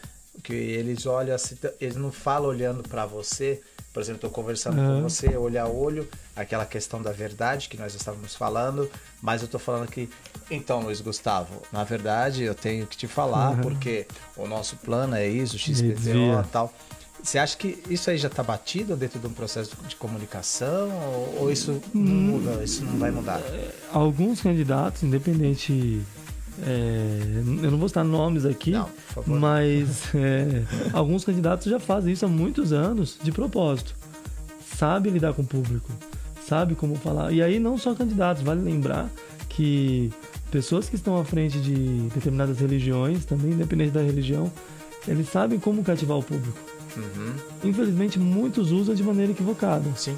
que eles olham assim, eles não falam olhando para você. Por exemplo, estou conversando com você, olho a olho, aquela questão da verdade que nós estávamos falando, mas eu estou falando aqui, então, Luiz Gustavo, na verdade eu tenho que te falar, porque o nosso plano é isso, XPTO e tal. Você acha que isso aí já está batido dentro de um processo de comunicação, ou isso não muda, isso não vai mudar? Alguns candidatos, independente... eu não vou citar nomes aqui, não, por favor. Mas alguns candidatos já fazem isso há muitos anos de propósito. Sabe lidar com o público, sabe como falar. E aí não só candidatos, vale lembrar que pessoas que estão à frente de determinadas religiões, também independente da religião, eles sabem como cativar o público. Infelizmente, muitos usam de maneira equivocada. Sim.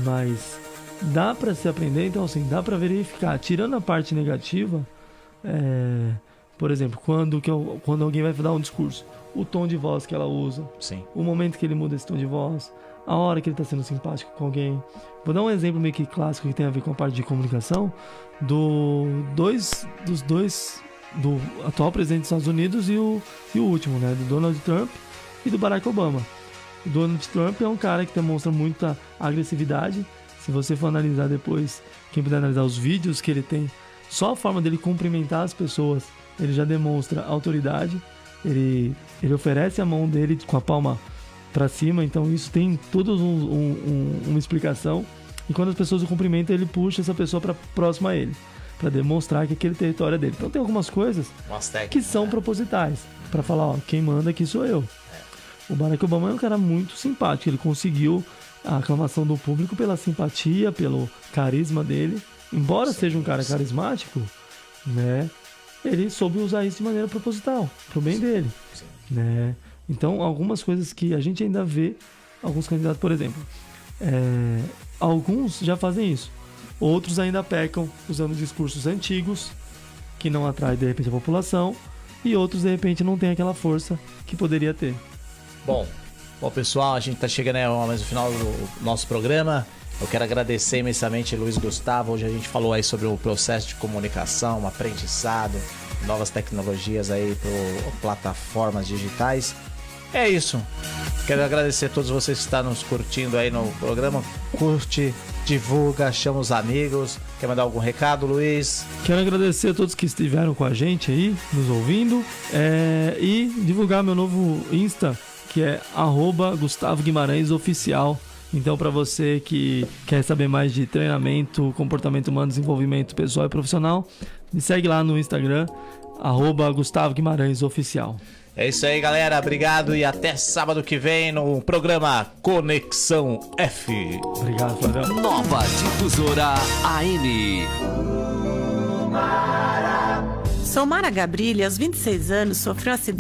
Mas dá para se aprender, então assim, dá para verificar. Tirando a parte negativa, por exemplo, quando alguém vai dar um discurso, o tom de voz que ela usa, Sim. o momento que ele muda esse tom de voz, a hora que ele está sendo simpático com alguém. Vou dar um exemplo meio que clássico que tem a ver com a parte de comunicação do atual presidente dos Estados Unidos e o último, né, do Donald Trump e do Barack Obama. O Donald Trump é um cara que demonstra muita agressividade. Se você for analisar depois, quem puder analisar os vídeos que ele tem, só a forma dele cumprimentar as pessoas, ele já demonstra autoridade. Ele oferece a mão dele com a palma para cima, então isso tem toda uma explicação. E quando as pessoas o cumprimentam, ele puxa essa pessoa para próxima a ele, para demonstrar que aquele território é dele. Então tem algumas coisas que são propositais, para falar, ó, quem manda aqui sou eu. O Barack Obama é um cara muito simpático, ele conseguiu a aclamação do público pela simpatia, pelo carisma dele. Embora seja um cara carismático, né, ele soube usar isso de maneira proposital, pro bem dele, né? Então, algumas coisas que a gente ainda vê, alguns candidatos, por exemplo, alguns já fazem isso, outros ainda pecam usando discursos antigos, que não atraem, de repente, a população, e outros, de repente, não têm aquela força que poderia ter. Bom, pessoal, a gente está chegando ao final do nosso programa. Eu quero agradecer imensamente Luiz Gustavo. Hoje a gente falou aí sobre o processo de comunicação, aprendizado, novas tecnologias aí para plataformas digitais. É isso. Quero agradecer a todos vocês que estão nos curtindo aí no programa. Curte, divulga, chama os amigos. Quer mandar algum recado, Luiz? Quero agradecer a todos que estiveram com a gente aí, nos ouvindo, e divulgar meu novo Insta, que é @GustavoGuimarãesOficial. Então, para você que quer saber mais de treinamento, comportamento humano, desenvolvimento pessoal e profissional, me segue lá no Instagram, @GustavoGuimarãesOficial. É isso aí, galera. Obrigado e até sábado que vem no programa Conexão F. Obrigado, Flavião. Nova Difusora AM. Sou Mara Gabrilli, aos 26 anos, sofreu um acidente.